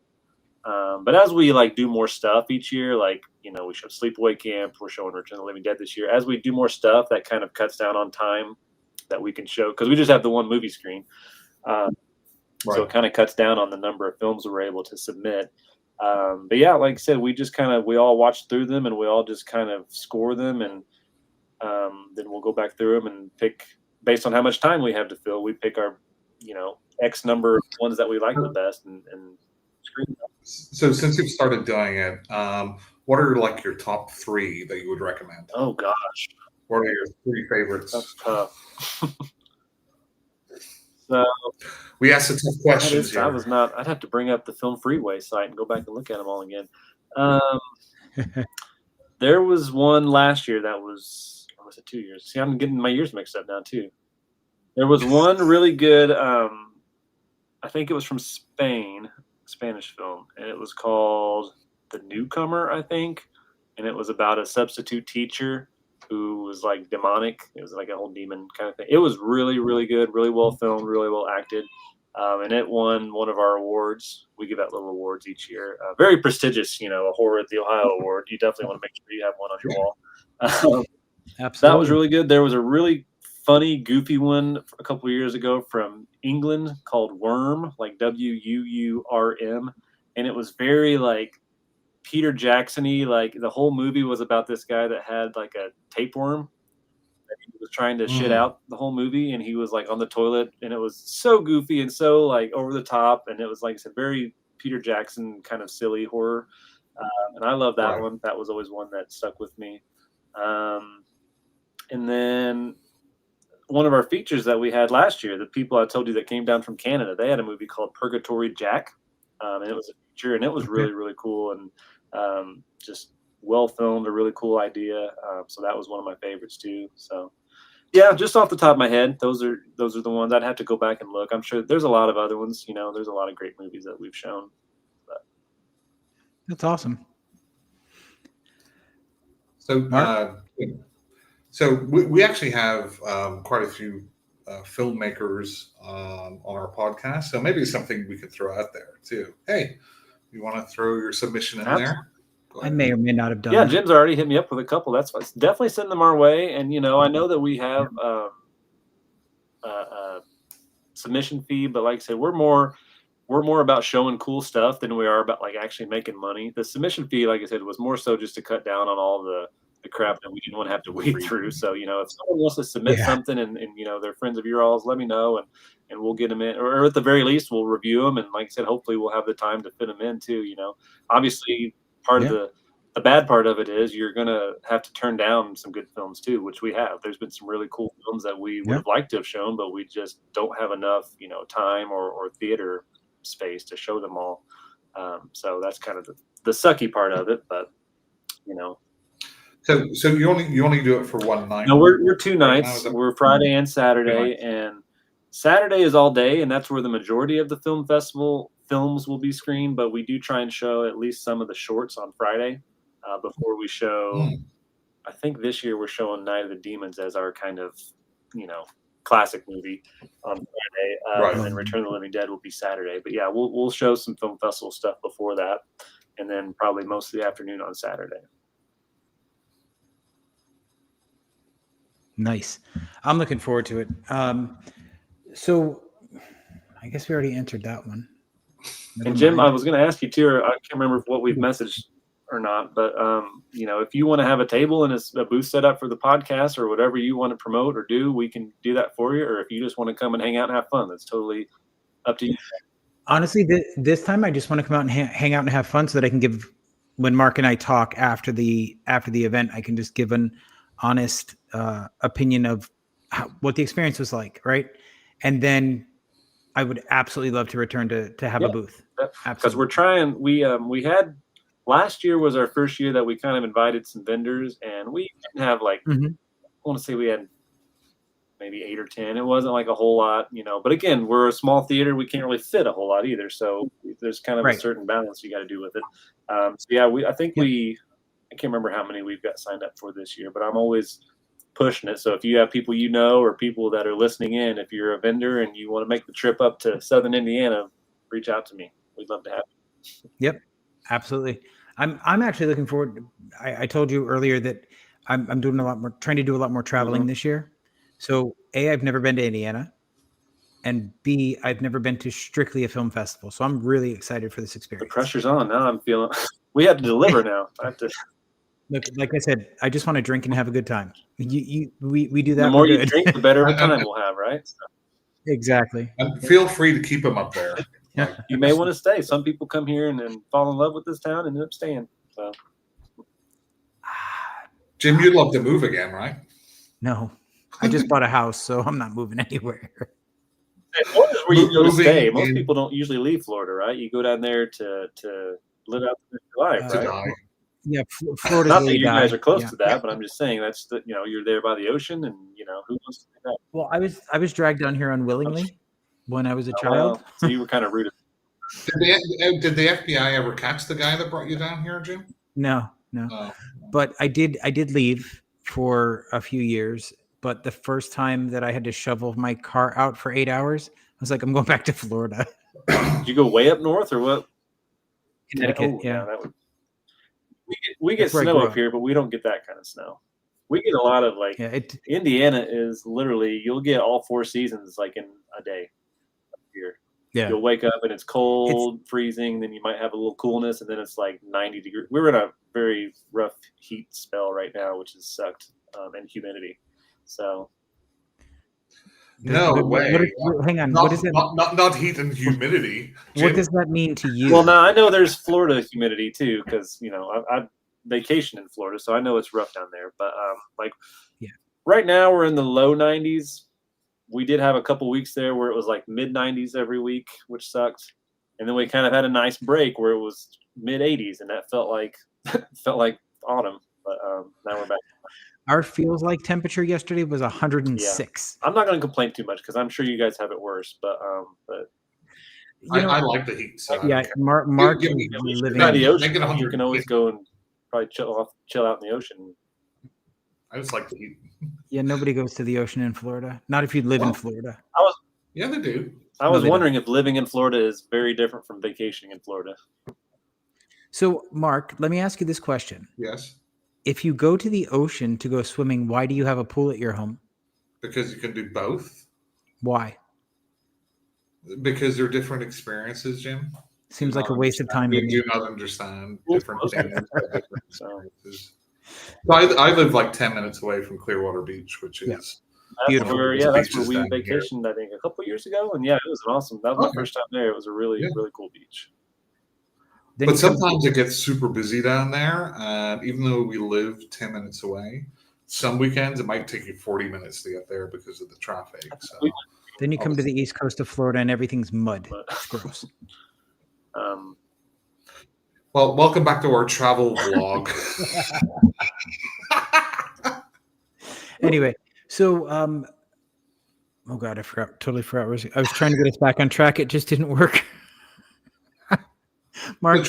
But as we do more stuff each year, we show Sleepaway Camp, we're showing Return of the Living Dead this year. As we do more stuff, that kind of cuts down on time that we can show because we just have the one movie screen. Right. So it kind of cuts down on the number of films we're able to submit. But yeah, like I said, we all watch through them and we all just kind of score them. And then we'll go back through them and pick based on how much time we have to fill. We pick our, X number of ones that we like the best and screen them. So since you've started doing it, what are your top 3 that you would recommend? Oh gosh. What are your 3 favorites? That's tough. So we asked the tough questions. I'd have to bring up the Film Freeway site and go back and look at them all again. There was one last year that was, or was it 2 years? See, I'm getting my years mixed up now too. There was one really good, I think it was from Spain, a Spanish film, and it was called The Newcomer, I think. And it was about a substitute teacher who was demonic. It was like a whole demon kind of thing. It was really, really good, really well filmed, really well acted. And it won one of our awards. We give out little awards each year. Very prestigious, a Horror at the Ohio Award. You definitely want to make sure you have one on your wall. Absolutely. That was really good. There was a really funny, goofy one a couple of years ago from England called Worm, WUURM. And it was very Peter Jackson-y, the whole movie was about this guy that had a tapeworm that he was trying to shit out the whole movie, and he was on the toilet, and it was so goofy and so over the top, and it was like I said, very Peter Jackson kind of silly horror, and I love that one. That was always one that stuck with me. And then one of our features that we had last year, the people I told you that came down from Canada, they had a movie called Purgatory Jack, and it was a feature, and it was really, really cool and just well filmed, a really cool idea. So that was one of my favorites too. So yeah, just off the top of my head, those are the ones. I'd have to go back and look. I'm sure there's a lot of other ones. There's a lot of great movies that we've shown. But. That's awesome. So we actually have quite a few filmmakers on our podcast. So maybe it's something we could throw out there too. Hey, you want to throw your submission in there? I may or may not have done. Yeah, Jim's already hit me up with a couple. That's fine. Definitely send them our way. And I know that we have a submission fee, but like I said, we're more we're more about showing cool stuff than we are about like actually making money. The submission fee, like I said, was more so just to cut down on all the crap that we didn't want to have to wade through. So, if someone wants to submit something and they're friends of your all's, let me know and we'll get them in, or at the very least we'll review them. And like I said, hopefully we'll have the time to fit them in too. Obviously part of the bad part of it is you're going to have to turn down some good films too, which we have. There's been some really cool films that we would have liked to have shown, but we just don't have enough, time or theater space to show them all. So that's kind of the sucky part of it, but So you only do it for one night? No, we're 2 nights. We're Friday and Saturday, and Saturday is all day, and that's where the majority of the film festival films will be screened. But we do try and show at least some of the shorts on Friday before we show. I think this year we're showing Night of the Demons as our kind of classic movie on Friday, and then Return of the Living Dead will be Saturday. But yeah, we'll show some film festival stuff before that, and then probably most of the afternoon on Saturday. Nice. I'm looking forward to it. So I guess we already answered that one. And Jim, I was going to ask you too, I can't remember what we've messaged or not, but if you want to have a table and a booth set up for the podcast or whatever you want to promote or do, we can do that for you. Or if you just want to come and hang out and have fun, that's totally up to you. Honestly, this time I just want to come out and hang out and have fun so that I can give, when Mark and I talk after the event, I can just give an honest opinion of what the experience was like, right? And then I would absolutely love to return to have a booth. Because we're trying, we had, last year was our first year that we kind of invited some vendors, and we didn't have I want to say we had maybe 8 or 10. It wasn't like a whole lot, but again, we're a small theater. We can't really fit a whole lot either. So there's kind of a certain balance you got to do with it. I can't remember how many we've got signed up for this year, but I'm always pushing it. So if you have people or people that are listening in, if you're a vendor and you want to make the trip up to Southern Indiana, reach out to me. We'd love to have you. Yep, absolutely. I'm actually looking forward. I told you earlier that I'm trying to do a lot more traveling this year. So A, I've never been to Indiana, and B, I've never been to strictly a film festival. So I'm really excited for this experience. The pressure's on now. I'm feeling we have to deliver now. I have to. Look, like I said, I just want to drink and have a good time. We do that. The more you drink, the better time we'll have, right? So. Exactly. And feel free to keep them up there. You may want to stay. Some people come here and fall in love with this town and end up staying. So, Jim, you'd love to move again, right? No, I just bought a house, so I'm not moving anywhere. Florida's where you go to stay. Most people don't usually leave Florida, right? You go down there to live out your life, right? Yeah, Florida's not that you guys are close to that, but I'm just saying that's you're there by the ocean, and who wants to do that? Well, I was dragged down here unwillingly when I was a child. Well, so you were kind of rooted. Did the FBI ever catch the guy that brought you down here, Jim? No. Oh. But I did leave for a few years. But the first time that I had to shovel my car out for 8 hours, I was like, I'm going back to Florida. Did you go way up north or what? Connecticut, yeah. We get snow up here, but we don't get that kind of snow. We get a lot of Indiana is literally, you'll get all 4 seasons like in a day up here. Yeah. You'll wake up and it's cold, freezing, then you might have a little coolness, and then it's like 90 degrees. We're in a very rough heat spell right now, which has sucked, and humidity. So. No way. Hang on. What is it? Not heat and humidity. Jim. What does that mean to you? Well, now I know there's Florida humidity too, because I vacation in Florida, so I know it's rough down there. But right now we're in the low 90s. We did have a couple weeks there where it was like mid 90s every week, which sucked. And then we kind of had a nice break where it was mid 80s, and that felt like autumn. But now we're back. Our feels like temperature yesterday was 106. Yeah. I'm not going to complain too much because I'm sure you guys have it worse. But I like the heat. So yeah, Mark living by the ocean. You can always go and probably chill out in the ocean. I just like the heat. Yeah, nobody goes to the ocean in Florida. Not if you live in Florida. Yeah, they do. I was wondering if living in Florida is very different from vacationing in Florida. So, Mark, let me ask you this question. Yes. If you go to the ocean to go swimming, why do you have a pool at your home? Because you can do both. Why? Because they're different experiences, Jim. Seems like a waste of time to We me. do not understand Well, different most things, different So experiences. So I live like 10 minutes away from Clearwater Beach, which is that's Beautiful. where, Those that's where beaches we down here. vacationed, I think, a couple years ago, and it was awesome. That was my Okay. first time there. It was a really, Yeah. really cool beach. Then But you come- sometimes it gets super busy down there. And even though we live 10 minutes away, some weekends it might take you 40 minutes to get there because of the traffic. So then you come to the east coast of Florida and everything's mud. But, It's gross. well, welcome back to our travel vlog. Anyway, so oh god, totally forgot. I was trying to get us back on track. It just didn't work. Mark,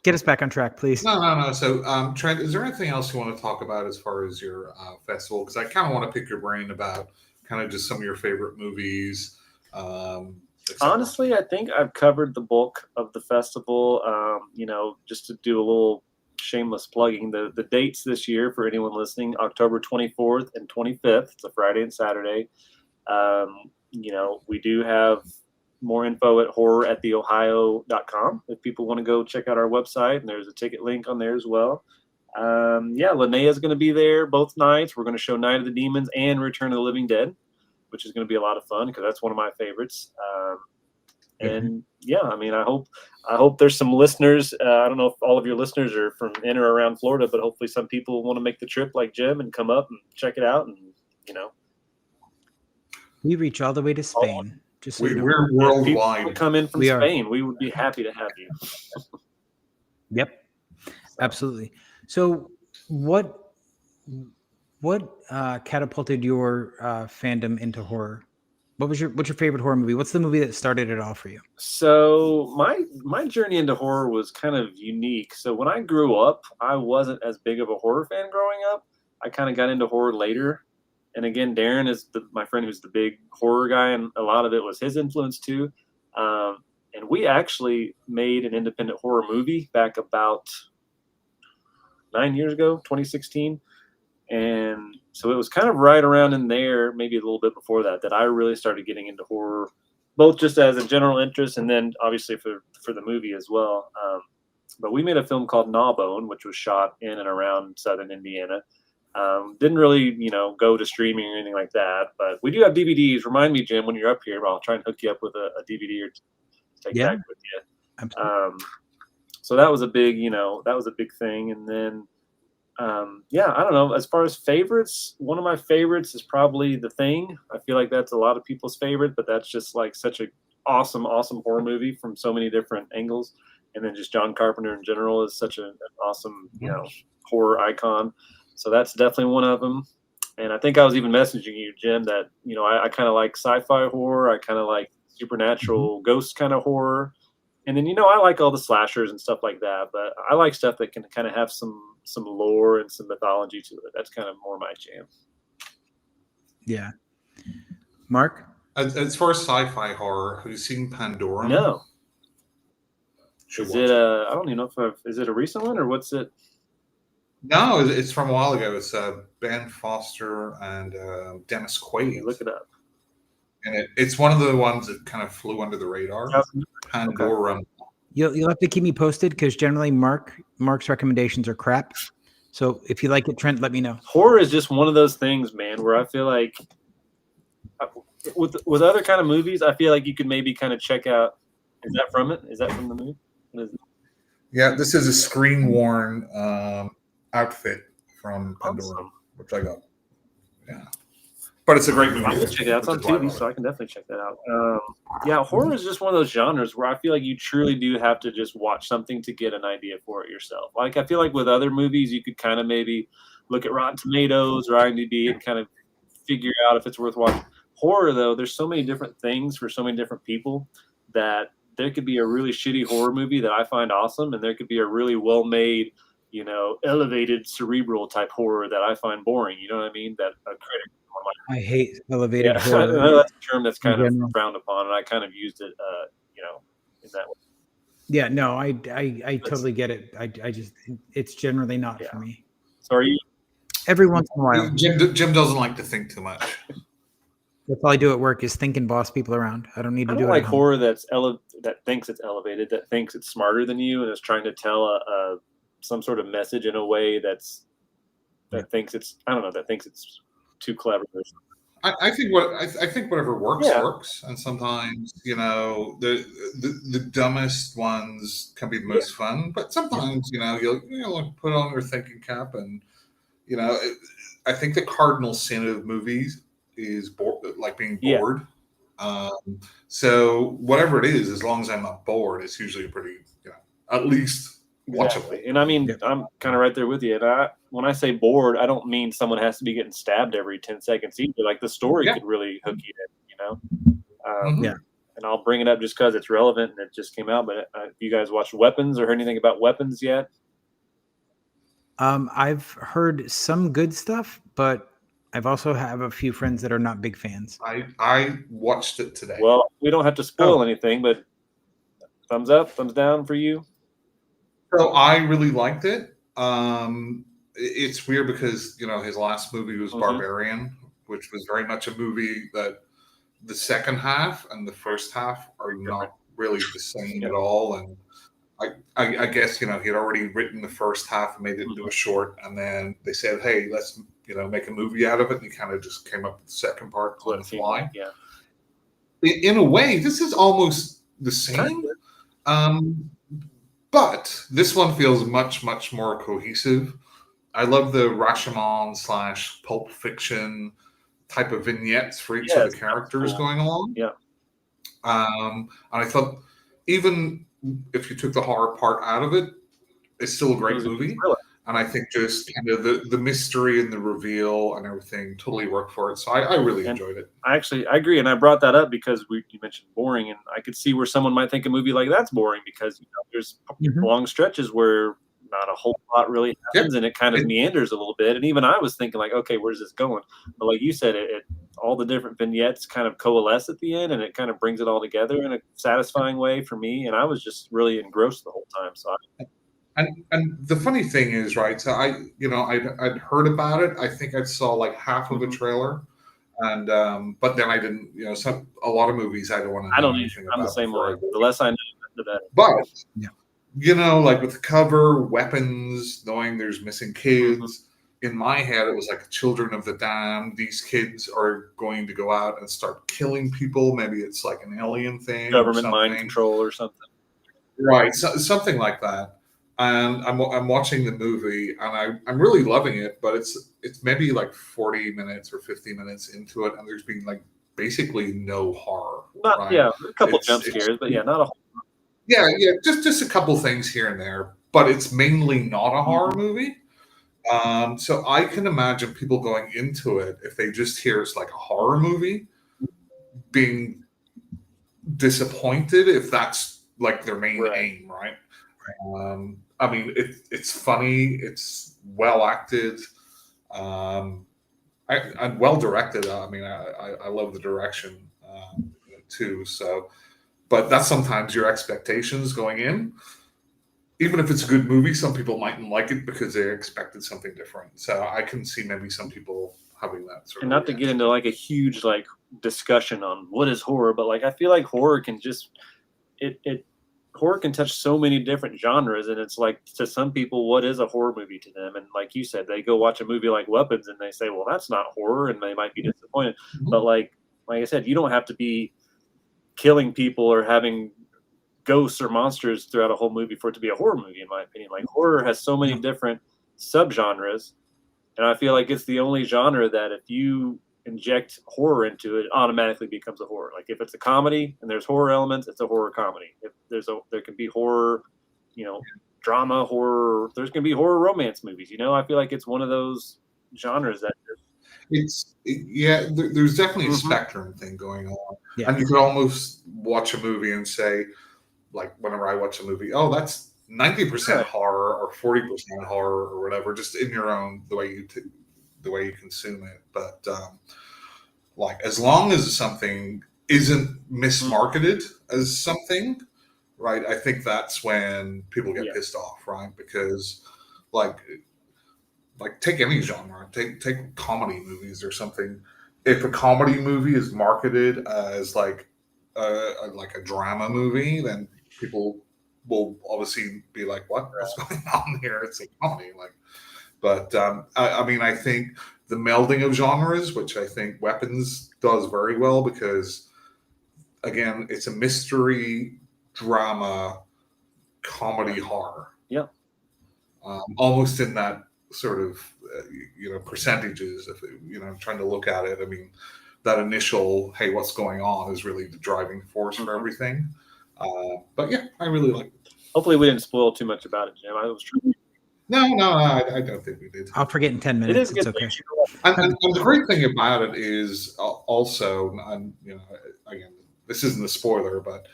get us back on track, please. No. So, Trent, is there anything else you want to talk about as far as your festival? Because I kind of want to pick your brain about kind of just some of your favorite movies. Honestly, I think I've covered the bulk of the festival. Just to do a little shameless plugging, the dates this year for anyone listening: October 24th and 25th. It's a Friday and Saturday. We do have more info at horrorattheohio.com if people want to go check out our website, and there's a ticket link on there as well. Linnea is going to be there both nights. We're going to show Night of the Demons and Return of the Living Dead, which is going to be a lot of fun because that's one of my favorites. I hope there's some listeners. I don't know if all of your listeners are from in or around Florida, but hopefully some people want to make the trip like Jim and come up and check it out. And we reach all the way to Spain. Just so we're worldwide. People come in from Spain. We would be happy to have you. Yep, absolutely. So, what catapulted your fandom into horror? What's your favorite horror movie? What's the movie that started it all for you? So my journey into horror was kind of unique. So when I grew up, I wasn't as big of a horror fan growing up. I kind of got into horror later. And again, Darren is my friend who's the big horror guy, and a lot of it was his influence too. And we actually made an independent horror movie back about 9 years ago, 2016. And so it was kind of right around in there, maybe a little bit before that I really started getting into horror, both just as a general interest and then obviously for the movie as well. But we made a film called Gnawbone, which was shot in and around Southern Indiana. Didn't really, go to streaming or anything like that, but we do have DVDs. Remind me, Jim, when you're up here, I'll try and hook you up with a DVD or take back with you. Absolutely. So that was a big, thing. And then, I don't know. As far as favorites, one of my favorites is probably The Thing. I feel like that's a lot of people's favorite, but that's just like such an awesome horror movie from so many different angles. And then just John Carpenter in general is such an awesome, horror icon. So that's definitely one of them. And I think I was even messaging you, Jim, that, I kind of like sci-fi horror. I kind of like supernatural ghost kind of horror. And then, I like all the slashers and stuff like that, but I like stuff that can kind of have some lore and some mythology to it. That's kind of more my jam. Yeah. Mark? As far as sci-fi horror, have you seen Pandora? No. Is it I don't even know is it a recent one or what's it? No, it's from a while ago. It's Ben Foster and Dennis Quaid. Look it up. And it's one of the ones that kind of flew under the radar. Pandora. Okay. You'll have to keep me posted because generally Mark's recommendations are crap. So if you like it, Trent, let me know. Horror is just one of those things, man, where I feel like with other kind of movies, I feel like you could maybe kind of check out. Is that from it? Is that from the movie? Yeah, this is a screen-worn outfit from Pandora, awesome. Which I got. Yeah. But it's a great movie. I'm gonna check it out. It's on Tubi, so I can definitely check that out. Horror is just one of those genres where I feel like you truly do have to just watch something to get an idea for it yourself. Like I feel like with other movies, you could kind of maybe look at Rotten Tomatoes or IMDb and kind of figure out if it's worth watching. Horror, though, there's so many different things for so many different people that there could be a really shitty horror movie that I find awesome, and there could be a really well-made, elevated cerebral type horror that I find boring. You know what I mean? That a critic. I hate elevated horror. I know that's a term that's kind of frowned upon, and I kind of used it, in that way. Yeah, no, I totally get it. I just, it's generally not for me. So are you? Every once in a while. Jim doesn't like to think too much. That's all I do at work is think and boss people around. I don't need to I do don't it like at home. horror that thinks it's elevated, that thinks it's smarter than you, and is trying to tell a some sort of message in a way that thinks it's, I don't know, that thinks it's too clever. I think whatever works Yeah, works, and sometimes the dumbest ones can be the yeah, most fun. But sometimes you'll put on your thinking cap, and you know I think the cardinal sin of movies is like being yeah. bored. So whatever it is, as long as I'm not bored, it's usually pretty at least watchable. Exactly. And I mean, Yep. I'm kind of right there with you. And when I say bored, I don't mean someone has to be getting stabbed every 10 seconds either. Like the story Yeah. could really hook you in. Mhm. Yeah. And I'll bring it up just because it's relevant and it just came out. But have you guys watched Weapons or heard anything about Weapons yet? I've heard some good stuff, but I've also have a few friends that are not big fans. I watched it today. Well, we don't have to spoil Oh. anything, but thumbs up, thumbs down for you. So I really liked it. It's weird because his last movie was Mhm. Barbarian, which was very much a movie that the second half and the first half are not really the same Yeah. at all. And I guess he had already written the first half and made it into a short, and then they said, "Hey, let's make a movie out of it." And he kind of just came up with the second part on the fly. Yeah. In a way, this is almost the same. But this one feels much, much more cohesive. I love the Rashomon / Pulp Fiction type of vignettes for each of the characters going along. Yeah. And I thought, even if you took the horror part out of it, it's still a great movie. And I think just kind of the mystery and the reveal and everything totally worked for it. So I really enjoyed it. I agree, and I brought that up because you mentioned boring, and I could see where someone might think a movie like that's boring because there's long stretches where not a whole lot really happens, and it kind of meanders a little bit. And even I was thinking like, okay, where's this going? But like you said, it all the different vignettes kind of coalesce at the end, and it kind of brings it all together in a satisfying way for me. And I was just really engrossed the whole time. So. And the funny thing is, right? So I'd heard about it. I think I saw like half of a trailer, and but then I didn't. A lot of movies I don't want to know anything about. I'm the same way. The less I know, the better. But like with the cover, weapons, knowing there's missing kids. In my head, it was like Children of the Damned. These kids are going to go out and start killing people. Maybe it's like an alien thing, government mind control or something. Right, something like that. And I'm watching the movie, and I'm really loving it. But it's maybe like 40 minutes or 50 minutes into it, and there's been like basically no horror. A couple jump scares, but not a whole. Yeah, just a couple things here and there, but it's mainly not a horror movie. So I can imagine people going into it, if they just hear it's like a horror movie, being disappointed if that's like their main aim, right? I mean, it's funny, it's well acted, and well directed. I mean, I love the direction too. So, but that's sometimes your expectations going in. Even if it's a good movie, some people mightn't like it because they expected something different. So I can see maybe some people having that sort of. And not to get into like a huge like discussion on what is horror, but like I feel like horror can just horror can touch so many different genres, and it's like to some people, what is a horror movie to them? And like you said, they go watch a movie like Weapons and they say, well, that's not horror, and they might be disappointed. But like I said, you don't have to be killing people or having ghosts or monsters throughout a whole movie for it to be a horror movie, in my opinion. Like horror has so many different subgenres, and I feel like it's the only genre that if you inject horror into it, automatically becomes a horror. Like if it's a comedy and there's horror elements, it's a horror comedy. If there can be horror, drama, horror. There's going to be horror romance movies. I feel like it's one of those genres that there's definitely a spectrum thing going on, and you could almost watch a movie and say, like whenever I watch a movie, oh, that's 90% horror or 40% horror or whatever, just in your own the way you consume it. But like as long as something isn't mismarketed as something, right? I think that's when people get pissed off, right? Because like take any genre, take comedy movies or something. if a comedy movie is marketed as like a drama movie, then people will obviously be like, what's going on here? It's a comedy, like. But I mean, I think the melding of genres, which I think Weapons does very well, because again, it's a mystery, drama, comedy, horror. Yeah. Almost in that sort of percentages. If trying to look at it, I mean, that initial hey, what's going on is really the driving force for everything. But yeah, I really like it. Hopefully, we didn't spoil too much about it, Jim. I was trying. No, I don't think we did. I'll forget in 10 It minutes. is It's good. okay. And the great thing about it is also, and again, this isn't a spoiler, but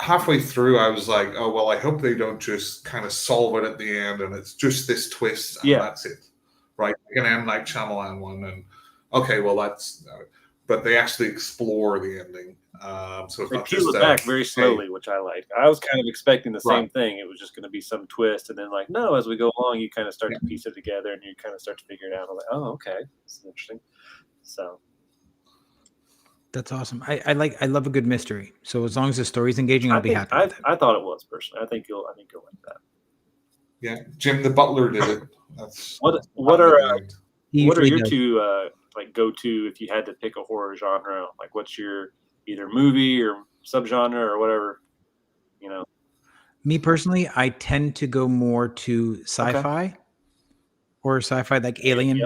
halfway through, I was like, oh well, I hope they don't just kind of solve it at the end, and it's just this twist, and that's it, right? Like an M. Night Shyamalan one, and okay, well that's, but they actually explore the ending. So it's they not peel just it back very slowly, which I like. I was kind of expecting the same thing. It was just going to be some twist, and then like, no, as we go along, you kind of start to piece it together, and you kind of start to figure it out. I'm like, oh, okay, this is interesting. So that's awesome. I love a good mystery. So as long as the story's engaging, I'll be happy with it. I thought it was personally. I think you'll like that. Yeah, Jim the Butler did it. That's what are your does. two like go to if you had to pick a horror genre? Like, what's your either movie or subgenre or whatever? Me personally, I tend to go more to sci-fi or sci-fi like Alien,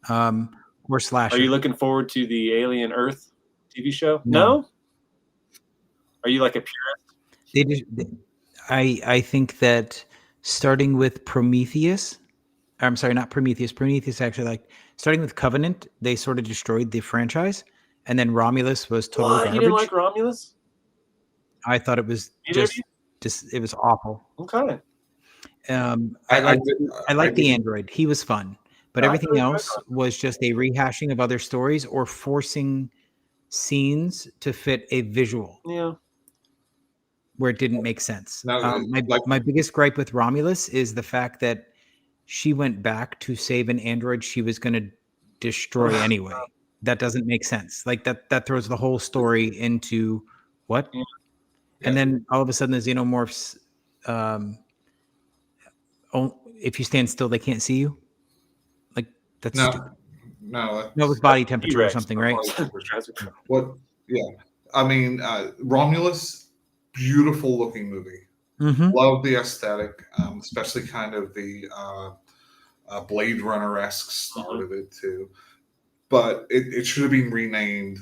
or slasher. Are you looking forward to the Alien Earth TV show? No? Are you like a purist? I think that starting with Prometheus, I'm sorry, not Prometheus. Prometheus actually, like, starting with Covenant, they sort of destroyed the franchise, and then Romulus was total garbage. You didn't like Romulus? I thought it was just it was awful. Okay. I liked the android. He was fun, but everything else was just a rehashing of other stories or forcing scenes to fit a visual. Yeah. Where it didn't make sense. No, my biggest gripe with Romulus is the fact that she went back to save an android she was going to destroy anyway. That doesn't make sense. Like that throws the whole story into what? Yeah. And then all of a sudden the xenomorphs, if you stand still, they can't see you. Like that's stupid. No, with body temperature or something, right? What? Yeah, I mean, Romulus, beautiful looking movie. Mm-hmm. Love the aesthetic, especially kind of the Blade Runner-esque start of it too. But it should have been renamed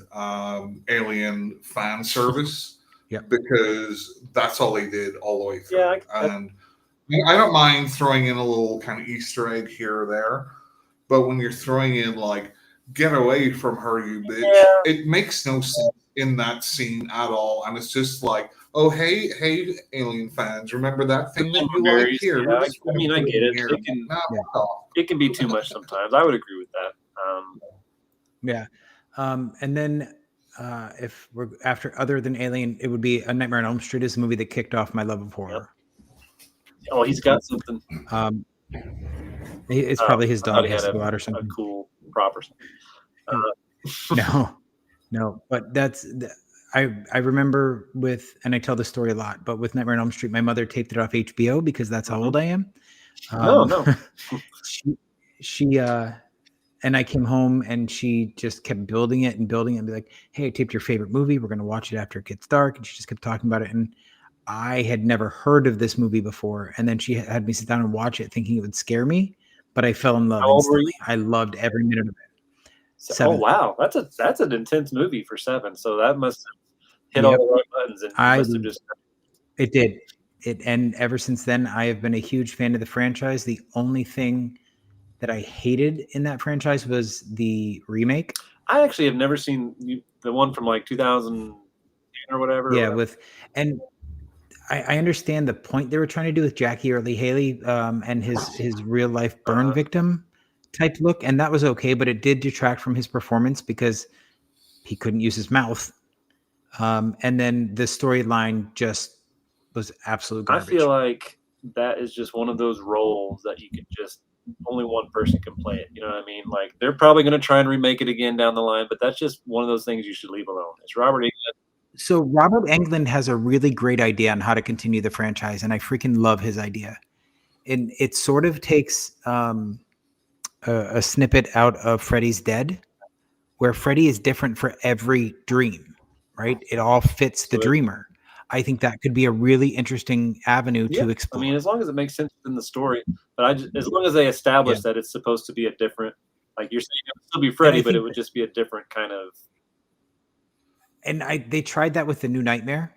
Alien Fan Service. Yeah, because that's all they did all the way through. Yeah, and I don't mind throwing in a little kind of Easter egg here or there, but when you're throwing in like "Get away from her, you bitch," it makes no sense in that scene at all, and it's just like, oh hey Alien fans, remember that thing that you like here? Yeah, I mean, I get it. It can be too much sometimes. I would agree with that. And then. If we're other than Alien, it would be A Nightmare on Elm Street is a movie that kicked off my love of horror. Yep. Oh, he's got something. It's probably his dog has to go out or something. A cool prop or something. No, but that's I remember and I tell the story a lot, but with Nightmare on Elm Street, my mother taped it off HBO because that's how old I am. No. she and I came home and she just kept building it and be like, hey, I taped your favorite movie. We're going to watch it after it gets dark. And she just kept talking about it. And I had never heard of this movie before. And then she had me sit down and watch it thinking it would scare me, but I fell in love instantly. I loved every minute of it. 7. Oh, wow. That's an intense movie for 7. So that must have hit all the right buttons. And it did. And ever since then, I have been a huge fan of the franchise. The only thing that I hated in that franchise was the remake. I actually have never seen the one from like 2010 or whatever. Yeah, and I understand the point they were trying to do with Jackie Earle Haley and his real life burn victim type look, and that was okay, but it did detract from his performance because he couldn't use his mouth. And then the storyline just was absolute garbage. I feel like that is just one of those roles that you can just only one person can play it. You know what I mean? Like they're probably going to try and remake it again down the line, but that's just one of those things you should leave alone. It's Robert Englund. So Robert Englund has a really great idea on how to continue the franchise, and I freaking love his idea. And it sort of takes a snippet out of Freddy's Dead, where Freddy is different for every dream, right? It all fits the dreamer. I think that could be a really interesting avenue to explore. I mean, as long as it makes sense in the story, but as long as they establish that it's supposed to be a different, like you're saying, it would still be Freddy, but it would just be a different kind of. And they tried that with the New Nightmare.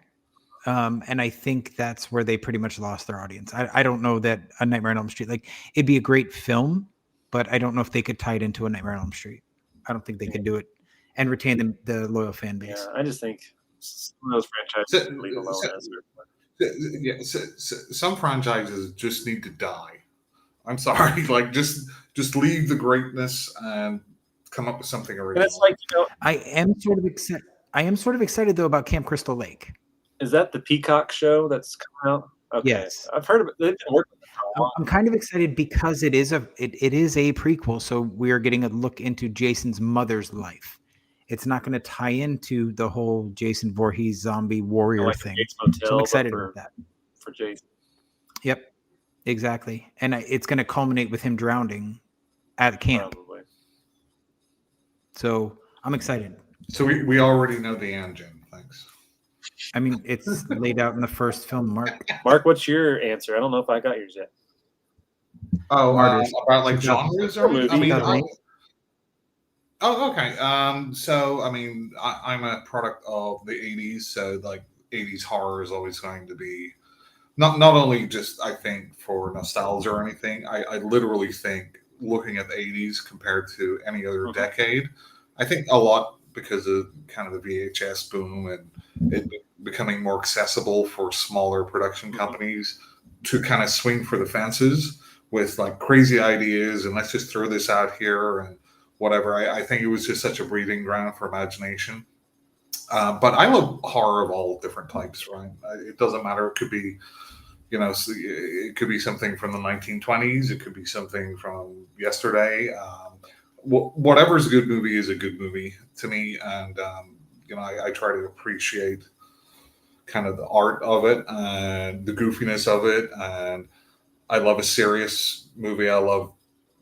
And I think that's where they pretty much lost their audience. I don't know that A Nightmare on Elm Street, like it'd be a great film, but I don't know if they could tie it into A Nightmare on Elm Street. I don't think they could do it and retain the loyal fan base. Yeah, I just think some of those franchises should leave alone. Some franchises just need to die. I'm sorry, like just leave the greatness and come up with something original. And it's like, I am sort of excited though about Camp Crystal Lake. Is that the Peacock show that's coming out? Okay. Yes, I've heard of it. They've been working on it for a while. I'm kind of excited because it is a prequel, so we are getting a look into Jason's mother's life. It's not going to tie into the whole Jason Voorhees zombie warrior thing. Hotel, so I'm excited about that for Jason. Yep, exactly, and it's going to culminate with him drowning at camp. Probably. So I'm excited. So we already know the end, Jim. Thanks. I mean, it's laid out in the first film, Mark. Mark, what's your answer? I don't know if I got yours yet. Oh, about like genres or movies. I mean, okay. So I mean, I'm a product of the '80s, so like '80s horror is always going to be not only just I think for nostalgia or anything. I literally think looking at the '80s compared to any other decade, I think a lot because of kind of the VHS boom and it becoming more accessible for smaller production companies to kind of swing for the fences with like crazy ideas and let's just throw this out here and whatever. I think it was just such a breeding ground for imagination. But I love horror of all different types, right? It doesn't matter. It could be, it could be something from the 1920s. It could be something from yesterday. Whatever's a good movie is a good movie to me. And, I try to appreciate kind of the art of it and the goofiness of it. And I love a serious movie. I love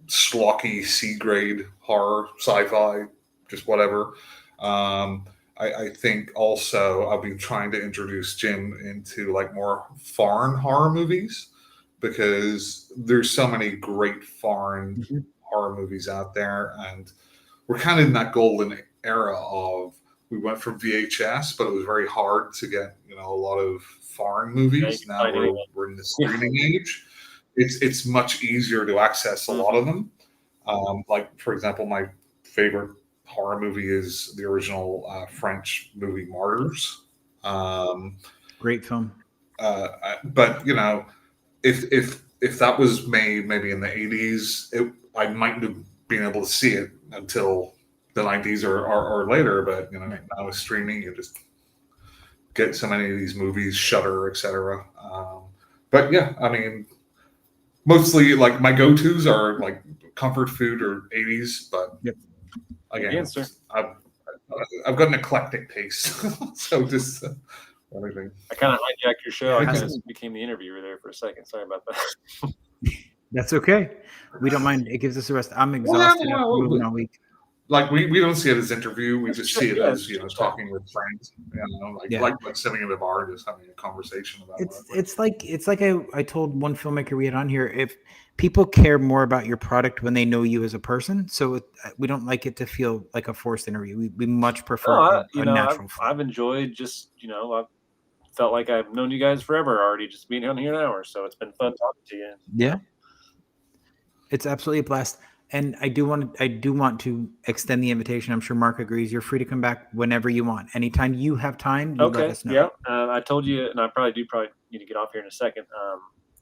schlocky C-grade horror, sci-fi, just whatever. I think also I've been trying to introduce Jim into like more foreign horror movies because there's so many great foreign horror movies out there. And we're kind of in that golden era of we went from VHS, but it was very hard to get, a lot of foreign movies. Now we're in the streaming age. It's much easier to access a lot of them. Like, for example, my favorite horror movie is the original French movie Martyrs. Great film. But if that was made maybe in the 80s, I might have been able to see it until the 90s or later. But now with streaming, you just get so many of these movies, Shudder, etc. But yeah, I mean, mostly like my go-tos are like comfort food or 80s, but again, I've got an eclectic taste. So just everything. I kind of hijacked your show. I kind of became the interviewer there for a second. Sorry about that. That's okay. We don't mind. It gives us a rest. I'm exhausted after moving all week. Like we don't see it as interview. We just see it as talking with friends. Like sitting in a bar, just having a conversation about. It's like I told one filmmaker we had on here. If people care more about your product when they know you as a person, so we don't like it to feel like a forced interview. We much prefer a natural. I've enjoyed just I've felt like I've known you guys forever already, just being on here an hour. So it's been fun talking to you. Yeah, it's absolutely a blast. And I do want to extend the invitation. I'm sure Mark agrees. You're free to come back whenever you want. Anytime you have time, let us know. Yeah. I told you, and I probably need to get off here in a second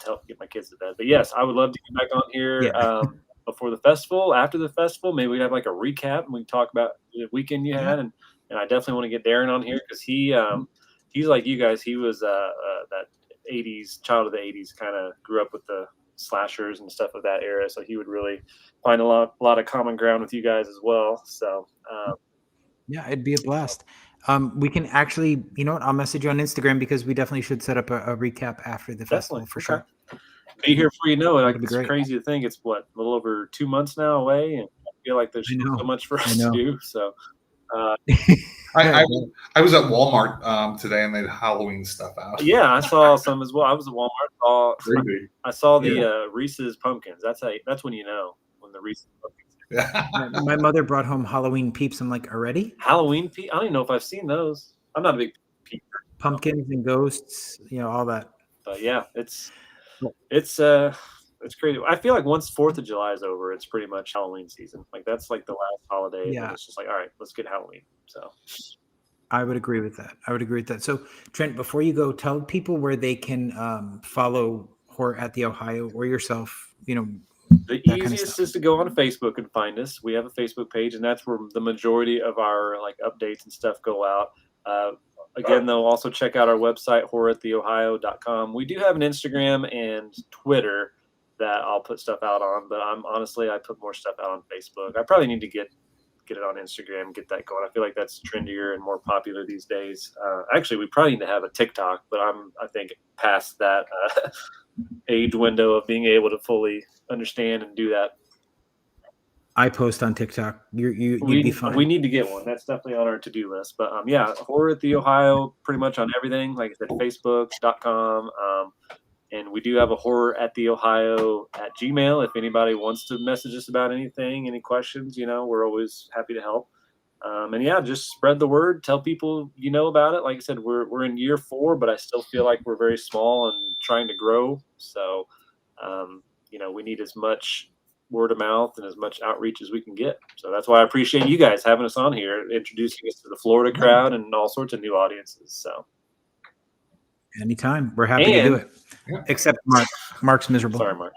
to help get my kids to bed. But yes, I would love to get back on here before the festival, after the festival. Maybe we'd have like a recap and we can talk about the weekend you had. And I definitely want to get Darren on here because he's like you guys. He was that 80s, child of the 80s, kind of grew up with the slashers and stuff of that era. So he would really find a lot of common ground with you guys as well. So Yeah, it'd be a blast. We can actually, you know what? I'll message you on Instagram because we definitely should set up a recap after the festival for sure. Be here before you know it. Like, That'd be it's great. crazy to think it's what, a little over 2 months now away, and I feel like there's so much for us to do. So I was at Walmart today, and they had Halloween stuff out. Yeah, I saw some as well. I was at Walmart. I saw the Reese's pumpkins. That's when you know when the Reese's pumpkins. Yeah. My mother brought home Halloween peeps. I'm like, already? Halloween peeps? I don't even know if I've seen those. I'm not a big peep. Pumpkins and ghosts, all that. But yeah, it's crazy. I feel like once 4th of July is over, it's pretty much Halloween season. Like that's like the last holiday. Yeah. And it's just like, all right, let's get Halloween. So I would agree with that. So Trent, before you go, tell people where they can follow Horror at the Ohio or yourself, the easiest is to go on Facebook and find us. We have a Facebook page, and that's where the majority of our like updates and stuff go out. Again, though, also check out our website, horrorattheohio.com. We do have an Instagram and Twitter that I'll put stuff out on, but I put more stuff out on Facebook. I probably need to get it on Instagram, get that going. I feel like that's trendier and more popular these days. Actually, we probably need to have a TikTok, but I think past that age window of being able to fully understand and do that. I post on TikTok. You'd be fine. We need to get one. That's definitely on our to-do list. But Horror at the Ohio, pretty much on everything. Like I said, Facebook.com. And we do have a Horror at the Ohio at Gmail. If anybody wants to message us about anything, any questions, we're always happy to help. And just spread the word. Tell people about it. Like I said, we're in year 4, but I still feel like we're very small and trying to grow. So, we need as much word of mouth and as much outreach as we can get. So that's why I appreciate you guys having us on here, introducing us to the Florida crowd and all sorts of new audiences. So anytime, we're happy to do it. Yeah. Except Mark's miserable. Sorry, Mark.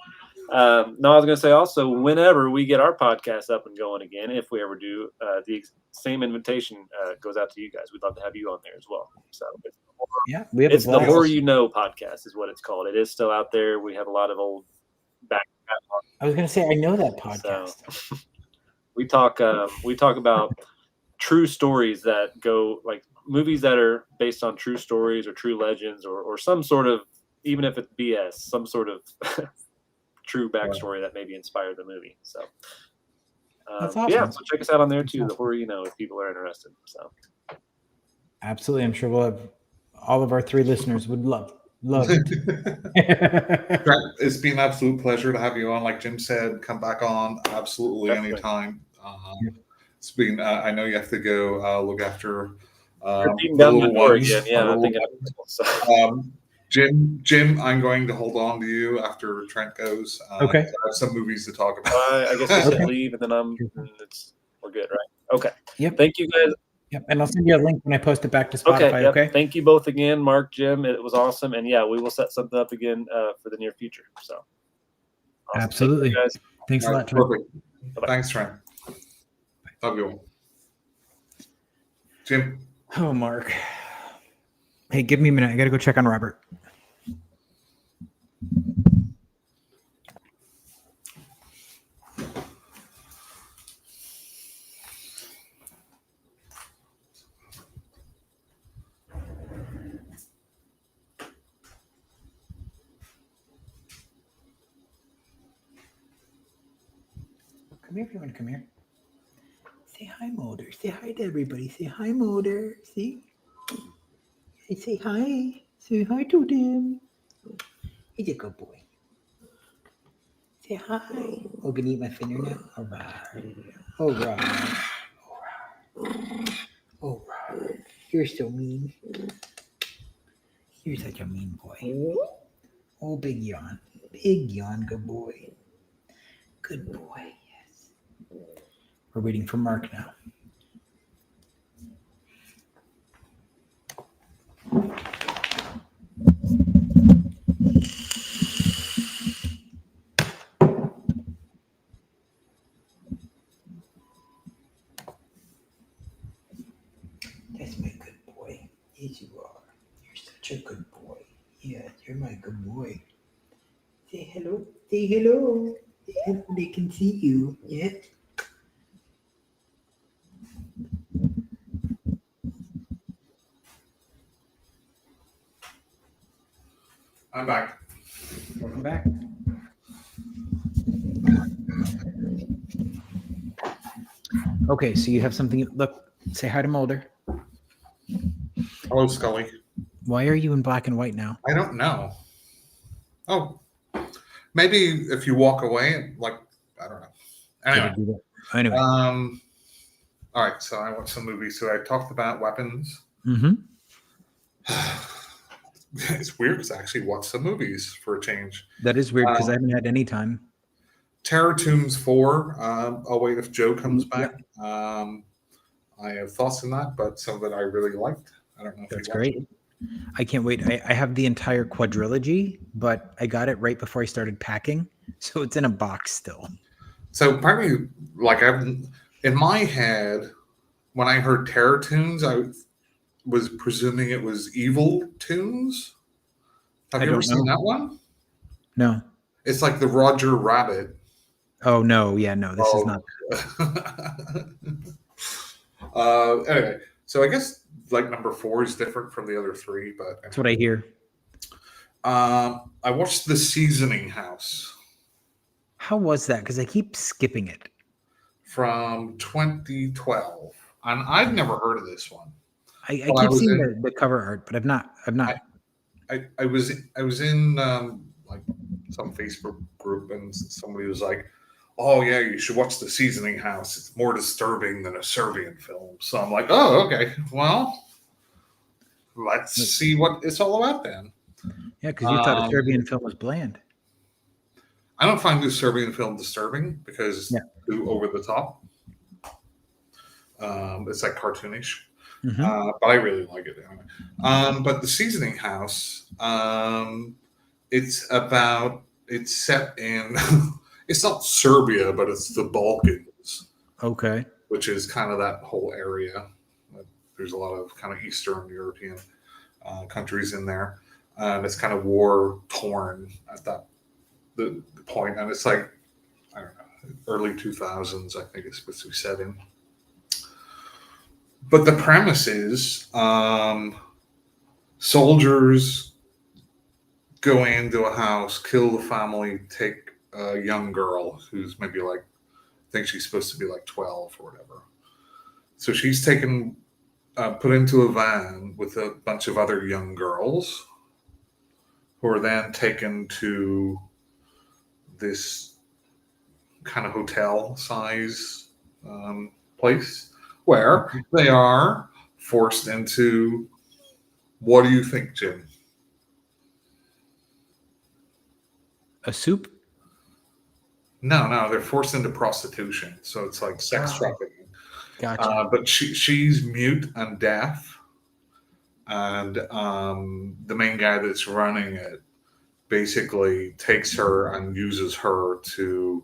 No, I was going to say also, whenever we get our podcast up and going again, if we ever do, the same invitation goes out to you guys. We'd love to have you on there as well. So it's the Horror You Know podcast is what it's called. It is still out there. We have a lot of old back. I was going to say, I know that podcast. So, we talk about true stories that go, like movies that are based on true stories or true legends or some sort of, even if it's BS, some sort of true backstory that maybe inspired the movie. So that's awesome. Yeah, so check us out on there too, the Horror You Know, if people are interested. So absolutely, I'm sure we'll have all of our 3 listeners would love it. It's been an absolute pleasure to have you on. Like Jim said, come back on absolutely anytime. It's been. I know you have to go look after little ones. Again. Yeah, I think Jim, I'm going to hold on to you after Trent goes. Okay. I have some movies to talk about. I guess I should leave, and then we're good, right? Okay. Yep. Thank you guys. Yep, and I'll send you a link when I post it back to Spotify. Okay. Thank you both again, Mark, Jim. It was awesome, and we will set something up again for the near future. So, awesome. Absolutely, you guys. Thanks a lot, Trent. Perfect. Bye-bye. Thanks, Trent. Love you all. Jim. Oh, Mark. Hey, give me a minute. I got to go check on Robert. Come here if you want to come here. Say hi, Mulder. Say hi to everybody. Say hi, Mulder. See? Say hi. Say hi to them. He's a good boy. Say hi. Oh, gonna eat my finger now? All right. All right. All right. You're so mean. You're such a mean boy. Oh, big yawn. Big yawn. Good boy. Good boy. We're waiting for Mark now. That's my good boy. Yes, you are. You're such a good boy. Yeah, you're my good boy. Say hello. Say hello. They can see you. Yeah. I'm back. Welcome back. Okay, so you have something. Look, say hi to Mulder. Hello, Scully. Why are you in black and white now? I don't know. Oh, maybe if you walk away, like, I don't know. Anyway. Anyway. All right, so I watched some movies. So I talked about weapons. Mm-hmm. It's weird because I actually watched some movies for a change. That is weird because I haven't had any time. Terror Tombs 4. I'll wait if Joe comes back. I have thoughts on that, but some of it I really liked. I don't know if That's you great. it. I can't wait. I have the entire quadrilogy, but I got it right before I started packing, so it's in a box still. So probably, like, in my head, when I heard Terror Tunes, I was presuming it was Evil Tunes. Have you ever seen that one? No. It's like the Roger Rabbit. Oh no! Yeah, no. This is not. Anyway, so I guess like number 4 is different from the other 3, but That's what I hear. I watched The Seasoning House. How was that? Because I keep skipping it. From 2012, and I've never heard of this one. I keep seeing the cover art, but I've not. I was in like some Facebook group, and somebody was like, "Oh yeah, you should watch The Seasoning House. It's more disturbing than a Serbian film." So I'm like, "Oh, okay. Well, let's see what it's all about then." Yeah, because you thought a Serbian film was bland. I don't find the Serbian film disturbing because it's too over the top. It's like cartoonish. Mm-hmm. But I really like it. But The Seasoning House, it's set in, it's not Serbia, but it's the Balkans. Okay. Which is kind of that whole area. There's a lot of kind of Eastern European countries in there. And it's kind of war torn at the point. And it's like, I don't know, early 2000s, I think it's supposed to be set in. But the premise is soldiers go into a house, kill the family, take a young girl who's maybe like, I think she's supposed to be like 12 or whatever. So she's taken, put into a van with a bunch of other young girls who are then taken to this kind of hotel size place where they are forced into, what do you think, Jim? A soup? No, they're forced into prostitution. So it's like sex trafficking. Gotcha. But she's mute and deaf. And the main guy that's running it basically takes her and uses her to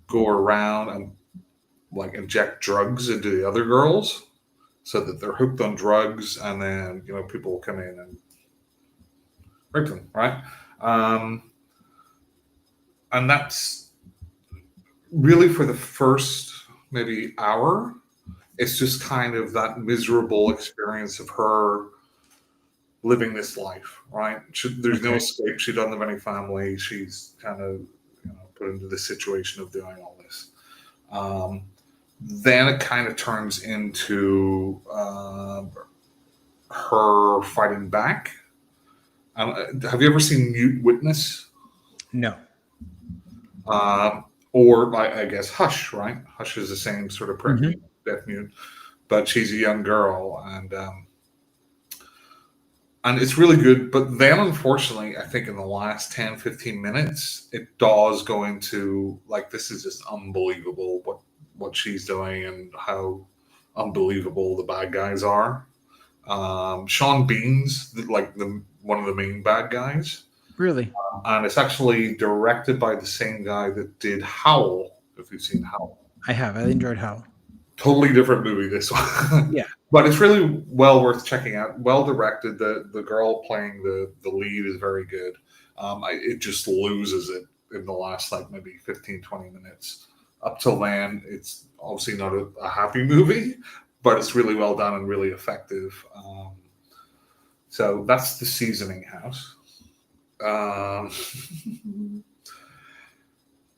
go around and like inject drugs into the other girls so that they're hooked on drugs, and then people will come in and rape them, right? And that's really for the first maybe hour. It's just kind of that miserable experience of her living this life, right? There's no escape. She doesn't have any family. She's kind of put into the situation of doing all this. Then it kind of turns into her fighting back. Have you ever seen Mute Witness? No. Or I guess Hush, right? Hush is the same sort of print, deaf mute, but she's a young girl, and it's really good. But then, unfortunately, I think in the last 10, 15 minutes, it does go into, like, this is just unbelievable what she's doing and how unbelievable the bad guys are. Sean Bean's one of the main bad guys. Really? And it's actually directed by the same guy that did Howl, if you've seen Howl. I have. I enjoyed Howl. Totally different movie, this one. Yeah. But it's really well worth checking out. Well directed. The girl playing the lead is very good. It just loses it in the last like maybe 15, 20 minutes. Up till then, it's obviously not a happy movie, but it's really well done and really effective. So that's The Seasoning House.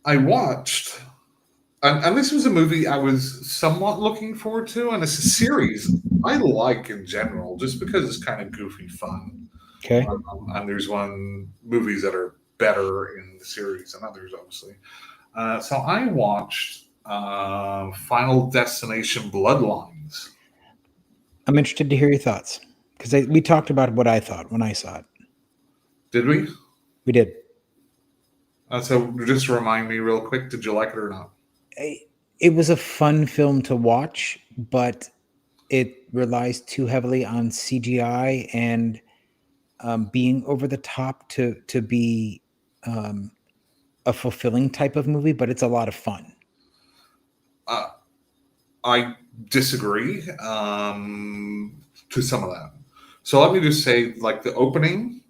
I watched, and this was a movie I was somewhat looking forward to, and it's a series I like in general, just because it's kind of goofy fun. Okay. And there's movies that are better in the series than others, obviously. So I watched Final Destination Bloodlines. I'm interested to hear your thoughts because we talked about what I thought when I saw it. Did we? We did. So just remind me real quick, did you like it or not? It was a fun film to watch, but it relies too heavily on CGI and being over the top to be a fulfilling type of movie, but it's a lot of fun. I disagree to some of that. So let me just say, like the opening,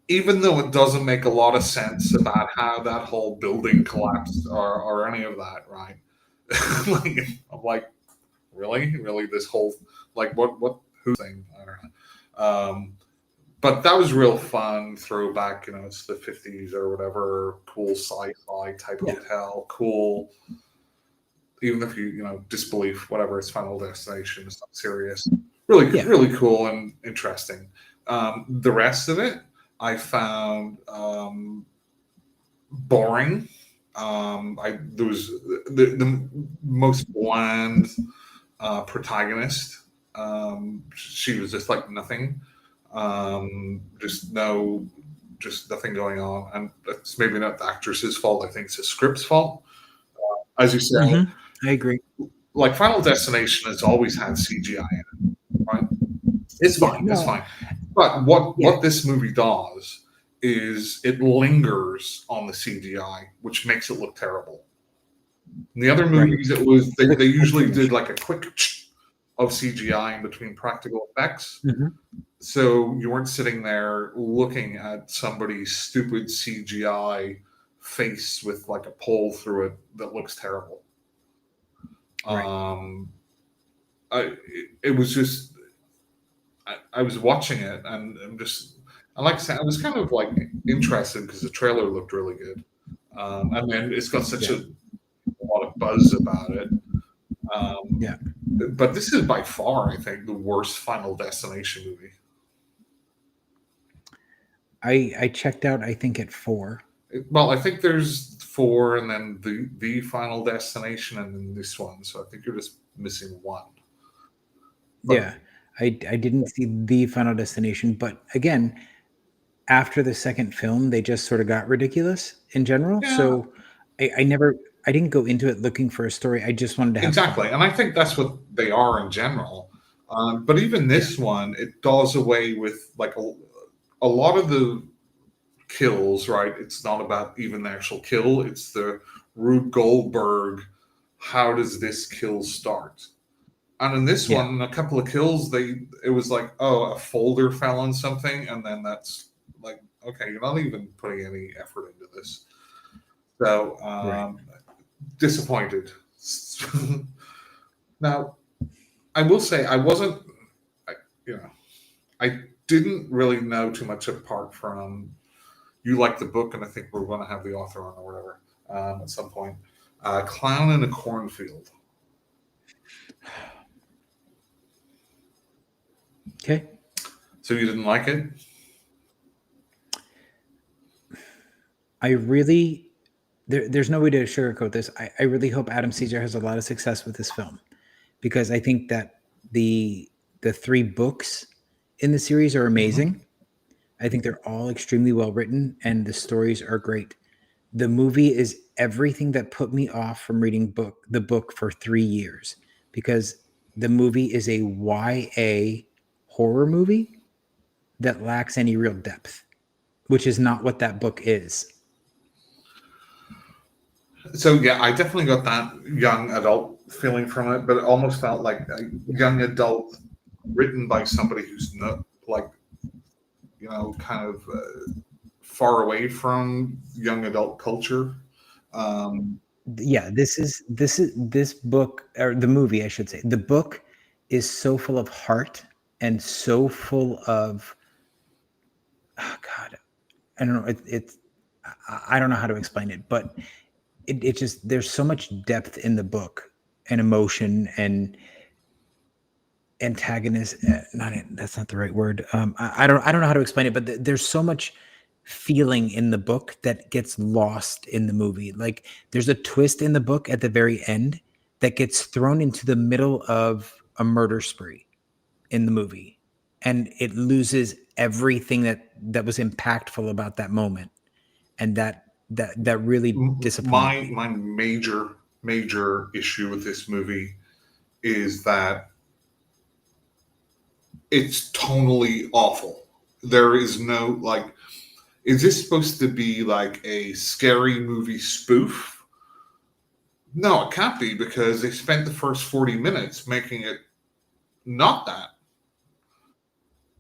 even though it doesn't make a lot of sense about how that whole building collapsed or any of that, right? I'm like, really, this whole who thing? I don't know. But that was real fun. Throwback, it's the 50s or whatever. Cool sci-fi type hotel. Cool. Even if you disbelief, whatever, it's Final Destination, it's not serious. Really cool and interesting. The rest of it, I found boring. There was the most bland protagonist. She was just like nothing. Just nothing going on, and it's maybe not the actress's fault. I think it's the script's fault. As you said, I agree. Like Final Destination has always had CGI in it, right? It's fine. It's fine. But what this movie does is it lingers on the CGI, which makes it look terrible. In the other movies, it was they usually did like a quick of CGI in between practical effects. Mm-hmm. So you weren't sitting there looking at somebody's stupid CGI face with like a pole through it that looks terrible. Right. It was just I was watching it and like I said, I was kind of like interested because the trailer looked really good, and then it's got such a lot of buzz about it. But this is by far, I think, the worst Final Destination movie. I checked out, I think, at 4. Well, I think there's 4, and then the Final Destination, and then this one. So I think you're just missing one. But, I didn't see the Final Destination, but again, after the second film, they just sort of got ridiculous in general. Yeah. So I didn't go into it looking for a story. I just wanted to have fun. And I think that's what they are in general. But even this one, it does away with like a lot of the kills, right? It's not about even the actual kill. It's the Rube Goldberg, how does this kill start? And in this one, a couple of kills, it was like, oh, a folder fell on something, and then that's like, okay, you're not even putting any effort into this. So disappointed. Now, I will say I didn't really know too much apart from you like the book, and I think we're going to have the author on or whatever at some point. Clown in a Cornfield. Okay. So you didn't like it? There's no way to sugarcoat this. I really hope Adam Caesar has a lot of success with this film, because I think that the 3 books in the series are amazing. Mm-hmm. I think they're all extremely well written, and the stories are great. The movie is everything that put me off from reading the book for 3 years, because the movie is a YA horror movie that lacks any real depth, which is not what that book is. So yeah, I definitely got that young adult feeling from it, but it almost felt like a young adult written by somebody who's not like, kind of far away from young adult culture. Yeah, this book, or the movie, I should say. The book is so full of heart and so full of, oh God, I don't know. I don't know how to explain it, but it just, there's so much depth in the book and emotion and antagonist. That's not the right word. I don't know how to explain it, but there's so much feeling in the book that gets lost in the movie. Like there's a twist in the book at the very end that gets thrown into the middle of a murder spree in the movie, and it loses everything that was impactful about that moment, and that really disappointed me. My major issue with this movie is that it's tonally awful. There is no, like, is this supposed to be like a scary movie spoof? No, it can't be, because they spent the first 40 minutes making it not that.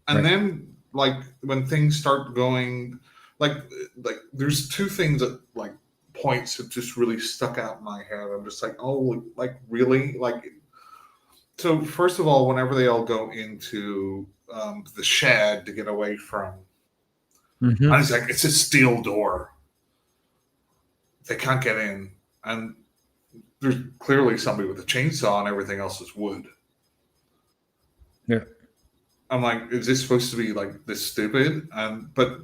And Right. then, like, when things start going, like there's two things that, like, points have just really stuck out in my head. I'm just like, oh, like, really? Like, so first of all, whenever they all go into the shed to get away from, Mhm. I was like, it's a steel door. They can't get in. And there's clearly somebody with a chainsaw, and everything else is wood. Yeah. I'm like, is this supposed to be like this stupid? But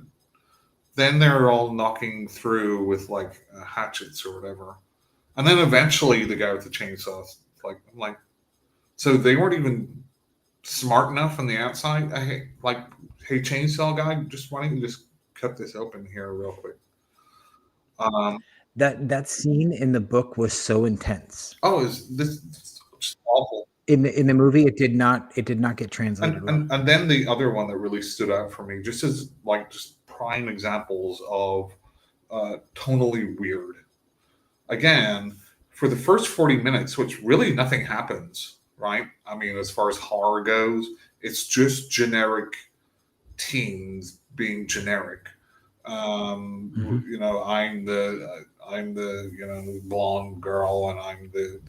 then they're all knocking through with like hatchets or whatever. And then eventually the guy with the chainsaw, like, I'm like, so they weren't even smart enough on the outside. Hey, chainsaw guy, just why don't you just cut this open here real quick? That scene in the book was so intense. Oh, is this just awful? In the movie, it did not get translated well. And then the other one that really stood out for me, just as like just prime examples of tonally weird. Again, for the first 40 minutes, which really nothing happens, right? I mean, as far as horror goes, it's just generic teens being generic. You know, I'm the blonde girl, and I'm the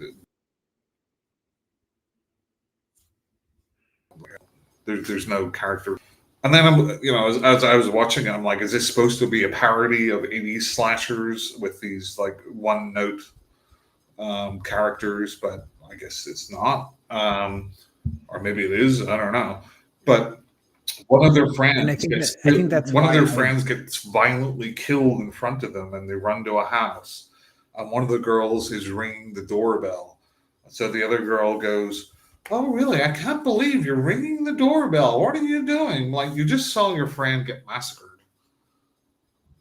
there's no character. And then as I was watching it, I'm like, is this supposed to be a parody of 80s slashers with these like one note characters? But I guess it's not. Or maybe it is. I don't know. But one of their And I friends think that's one of why their friends gets violently killed in front of them, and they run to a house. And one of the girls is ringing the doorbell. So the other girl goes, "Oh, really? I can't believe you're ringing the doorbell. What are you doing? Like, you just saw your friend get massacred,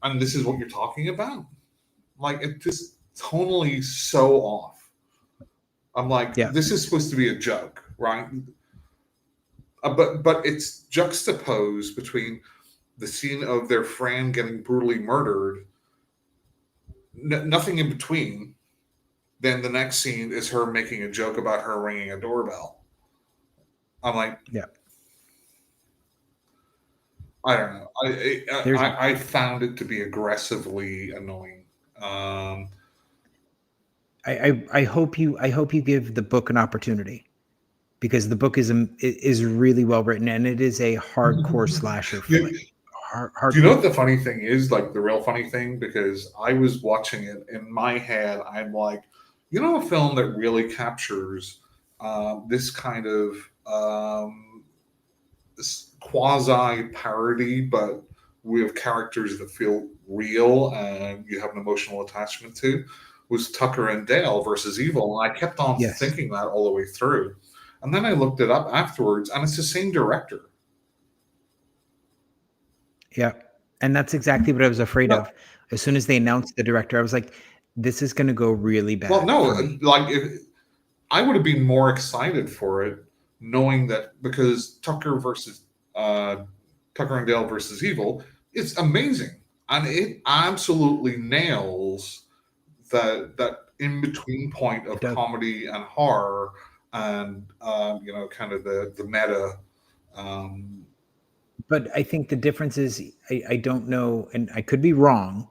and this is what you're talking about?" Like, it just tonally so off. I'm like, Yeah. this is supposed to be a joke, right? But it's juxtaposed between the scene of their friend getting brutally murdered, nothing in between. Then the next scene is her making a joke about her ringing a doorbell. I'm like, Yeah. I don't know. I found it to be aggressively annoying. I hope you give the book an opportunity, because the book is really well written, and it is a hardcore slasher film. Do you know what the funny thing is? Like, the real funny thing, because I was watching it in my head, I'm like, you know, a film that really captures this kind of this quasi parody, but with characters that feel real and you have an emotional attachment to, was Tucker and Dale versus Evil. And I kept on thinking that all the way through. And then I looked it up afterwards, and it's the same director. Yeah. And that's exactly what I was afraid of. As soon as they announced the director, I was like, this is going to go really bad. Well, no, like, I would have been more excited for it, knowing that, because Tucker and Dale versus Evil is amazing, and it absolutely nails that in between point of comedy and horror, and kind of the meta But I think the difference is I don't know, and I could be wrong,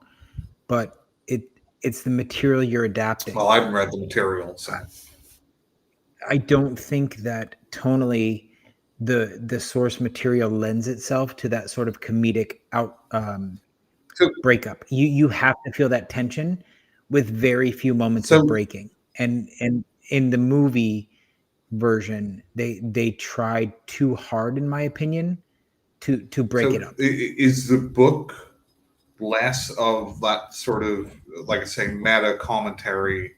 but it's the material you're adapting. Well, I haven't read the material, so I don't think that tonally the source material lends itself to that sort of comedic so, breakup. You have to feel that tension with very few moments of so breaking. And in the movie version, they tried too hard, in my opinion, to break it up. is the book less of that sort of, like I say, meta commentary,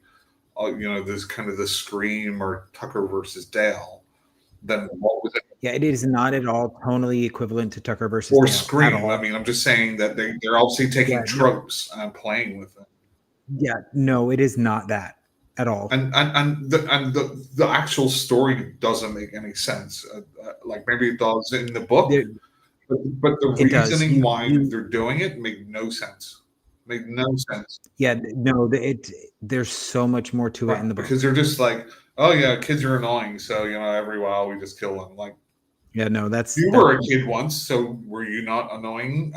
this kind of the Scream or Tucker versus Dale, than what was it? Yeah, it is not at all tonally equivalent to Tucker versus Or Dale at Scream. all. I mean, I'm just saying that they're obviously taking Yeah, no. tropes and playing with them. Yeah, no, it is not that at all. And the actual story doesn't make any sense. Like maybe it does in the book, There- but the It does. reasoning why they're doing it made no sense. Made no sense. Yeah, no, there's so much more to it in the book. Because they're just like, oh yeah, kids are annoying, so every while we just kill them. Like, Yeah, no, you were a kid once, so were you not annoying?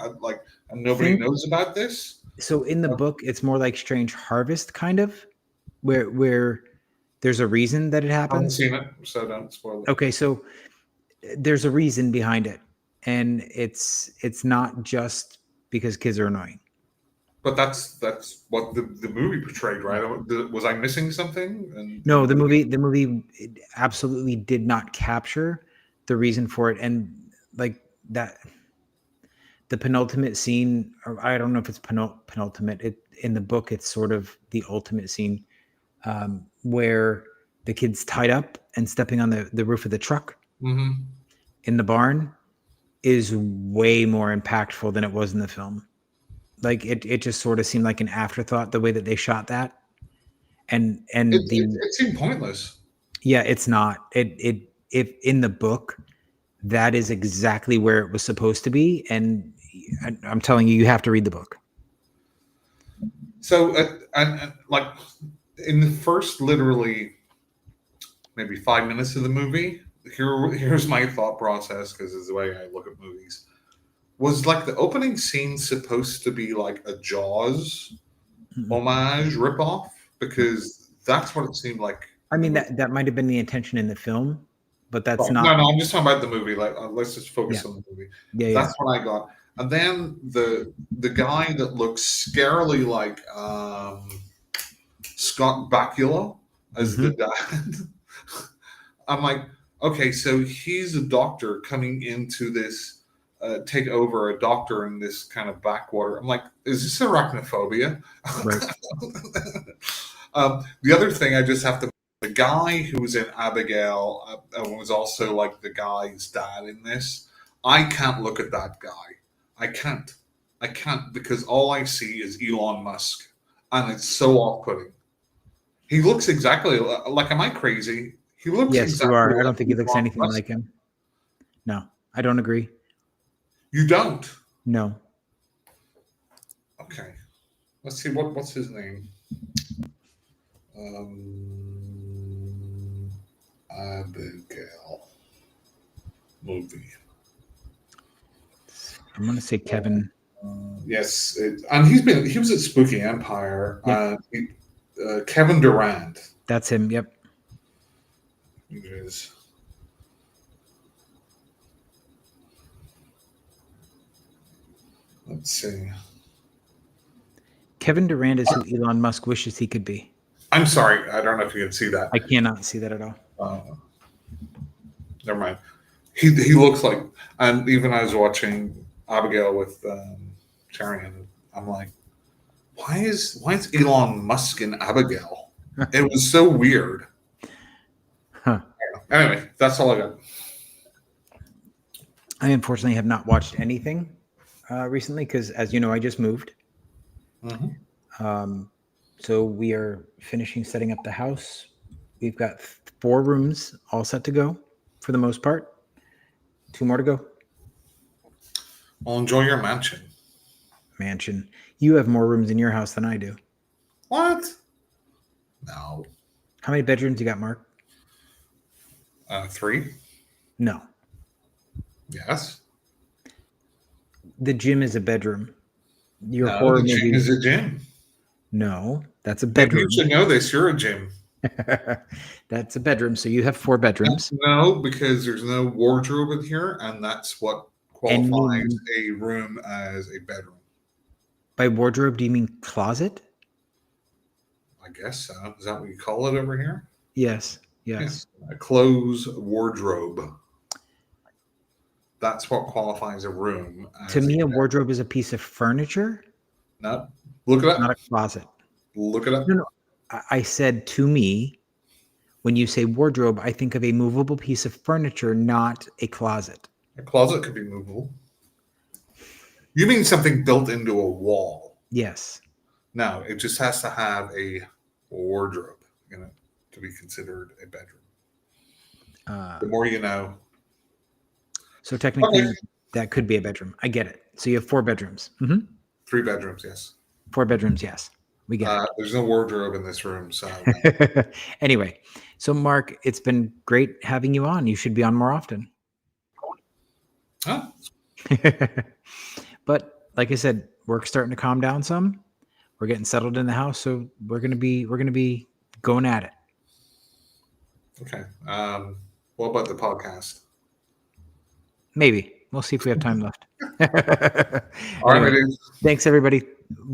And nobody knows about this. So in the book, it's more like Strange Harvest, kind of, where there's a reason that it I haven't happens. seen it, so don't spoil it. Okay, so there's a reason behind it, and it's not just because kids are annoying. But that's what the movie portrayed, right? Was I missing something? No, the movie absolutely did not capture the reason for it, and like that, the penultimate scene, or I don't know if it's penultimate. In the book, it's sort of the ultimate scene, where the kid's tied up and stepping on the roof of the truck in the barn is way more impactful than it was in the film. Like it just sort of seemed like an afterthought the way that they shot that, and it seemed pointless. Yeah, it's not. If in the book, that is exactly where it was supposed to be, and I'm telling you, you have to read the book. So, and like in the first, literally, maybe 5 minutes of the movie, here's my thought process, because it's the way I look at movies. Was like the opening scene supposed to be like a Jaws homage ripoff? Because that's what it seemed like. I mean, that might have been the intention in the film, but that's not. No, I'm just talking about the movie. Like, let's just focus on the movie. Yeah, that's what I got. And then the guy that looks scarily like Scott Bakula as the dad. I'm like, okay, so he's a doctor coming into this, take over a doctor in this kind of backwater. I'm like, is this arachnophobia? Right. The other thing I just have to, the guy who was in Abigail was also like the guy's dad in this. I can't look at that guy. I can't because all I see is Elon Musk, and it's so off-putting. He looks exactly like, am I crazy? He looks Yes, exactly you are. like I don't think he looks Elon anything Musk. like him. No, I don't agree. You don't? No. Okay. Let's see, what's his name? Abigail movie. I'm going to say Kevin. Yes, and he was at Spooky Empire. Yep. Kevin Durant. That's him. Yep. It is. Let's see. Kevin Durant is who Elon Musk wishes he could be. I'm sorry, I don't know if you can see that. I cannot see that at all. Never mind. He looks like, and even I was watching Abigail with Charian, I'm like, why is Elon Musk in Abigail? It was so weird. Huh. Anyway, that's all I got. I unfortunately have not watched anything recently because, as you know, I just moved. So we are finishing setting up the house. We've got 4 rooms all set to go for the most part. 2 more to go. Well, enjoy your mansion. Mansion. You have more rooms in your house than I do. What? No. How many bedrooms you got, Mark? 3. No. Yes. the gym is a bedroom. Your No, horror the gym movie. is a gym. No, that's a Maybe bedroom. you should know this. You're a gym. That's a bedroom. So you have 4 bedrooms. No, because there's no wardrobe in here, and that's what qualifies a room as a bedroom. By wardrobe, do you mean closet? I guess so. Is that what you call it over here? Yes. Yes. Yeah. A clothes wardrobe. That's what qualifies a room. To me, a wardrobe is a piece of furniture. No. Look it up. Not a closet. Look it up. No. I said to me, when you say wardrobe, I think of a movable piece of furniture, not a closet. A closet could be movable. You mean something built into a wall? Yes. No, it just has to have a wardrobe in it to be considered a bedroom. The more you know. So technically, that could be a bedroom. I get it. So you have 4 bedrooms. 3 bedrooms, yes. 4 bedrooms, yes. We get it. There's no wardrobe in this room, so. Anyway, so Mark, it's been great having you on. You should be on more often. Huh? But like I said, work's starting to calm down some. We're getting settled in the house, so we're gonna be going at it. Okay. What about the podcast? Maybe we'll see if we have time left. All Anyway, right. thanks everybody.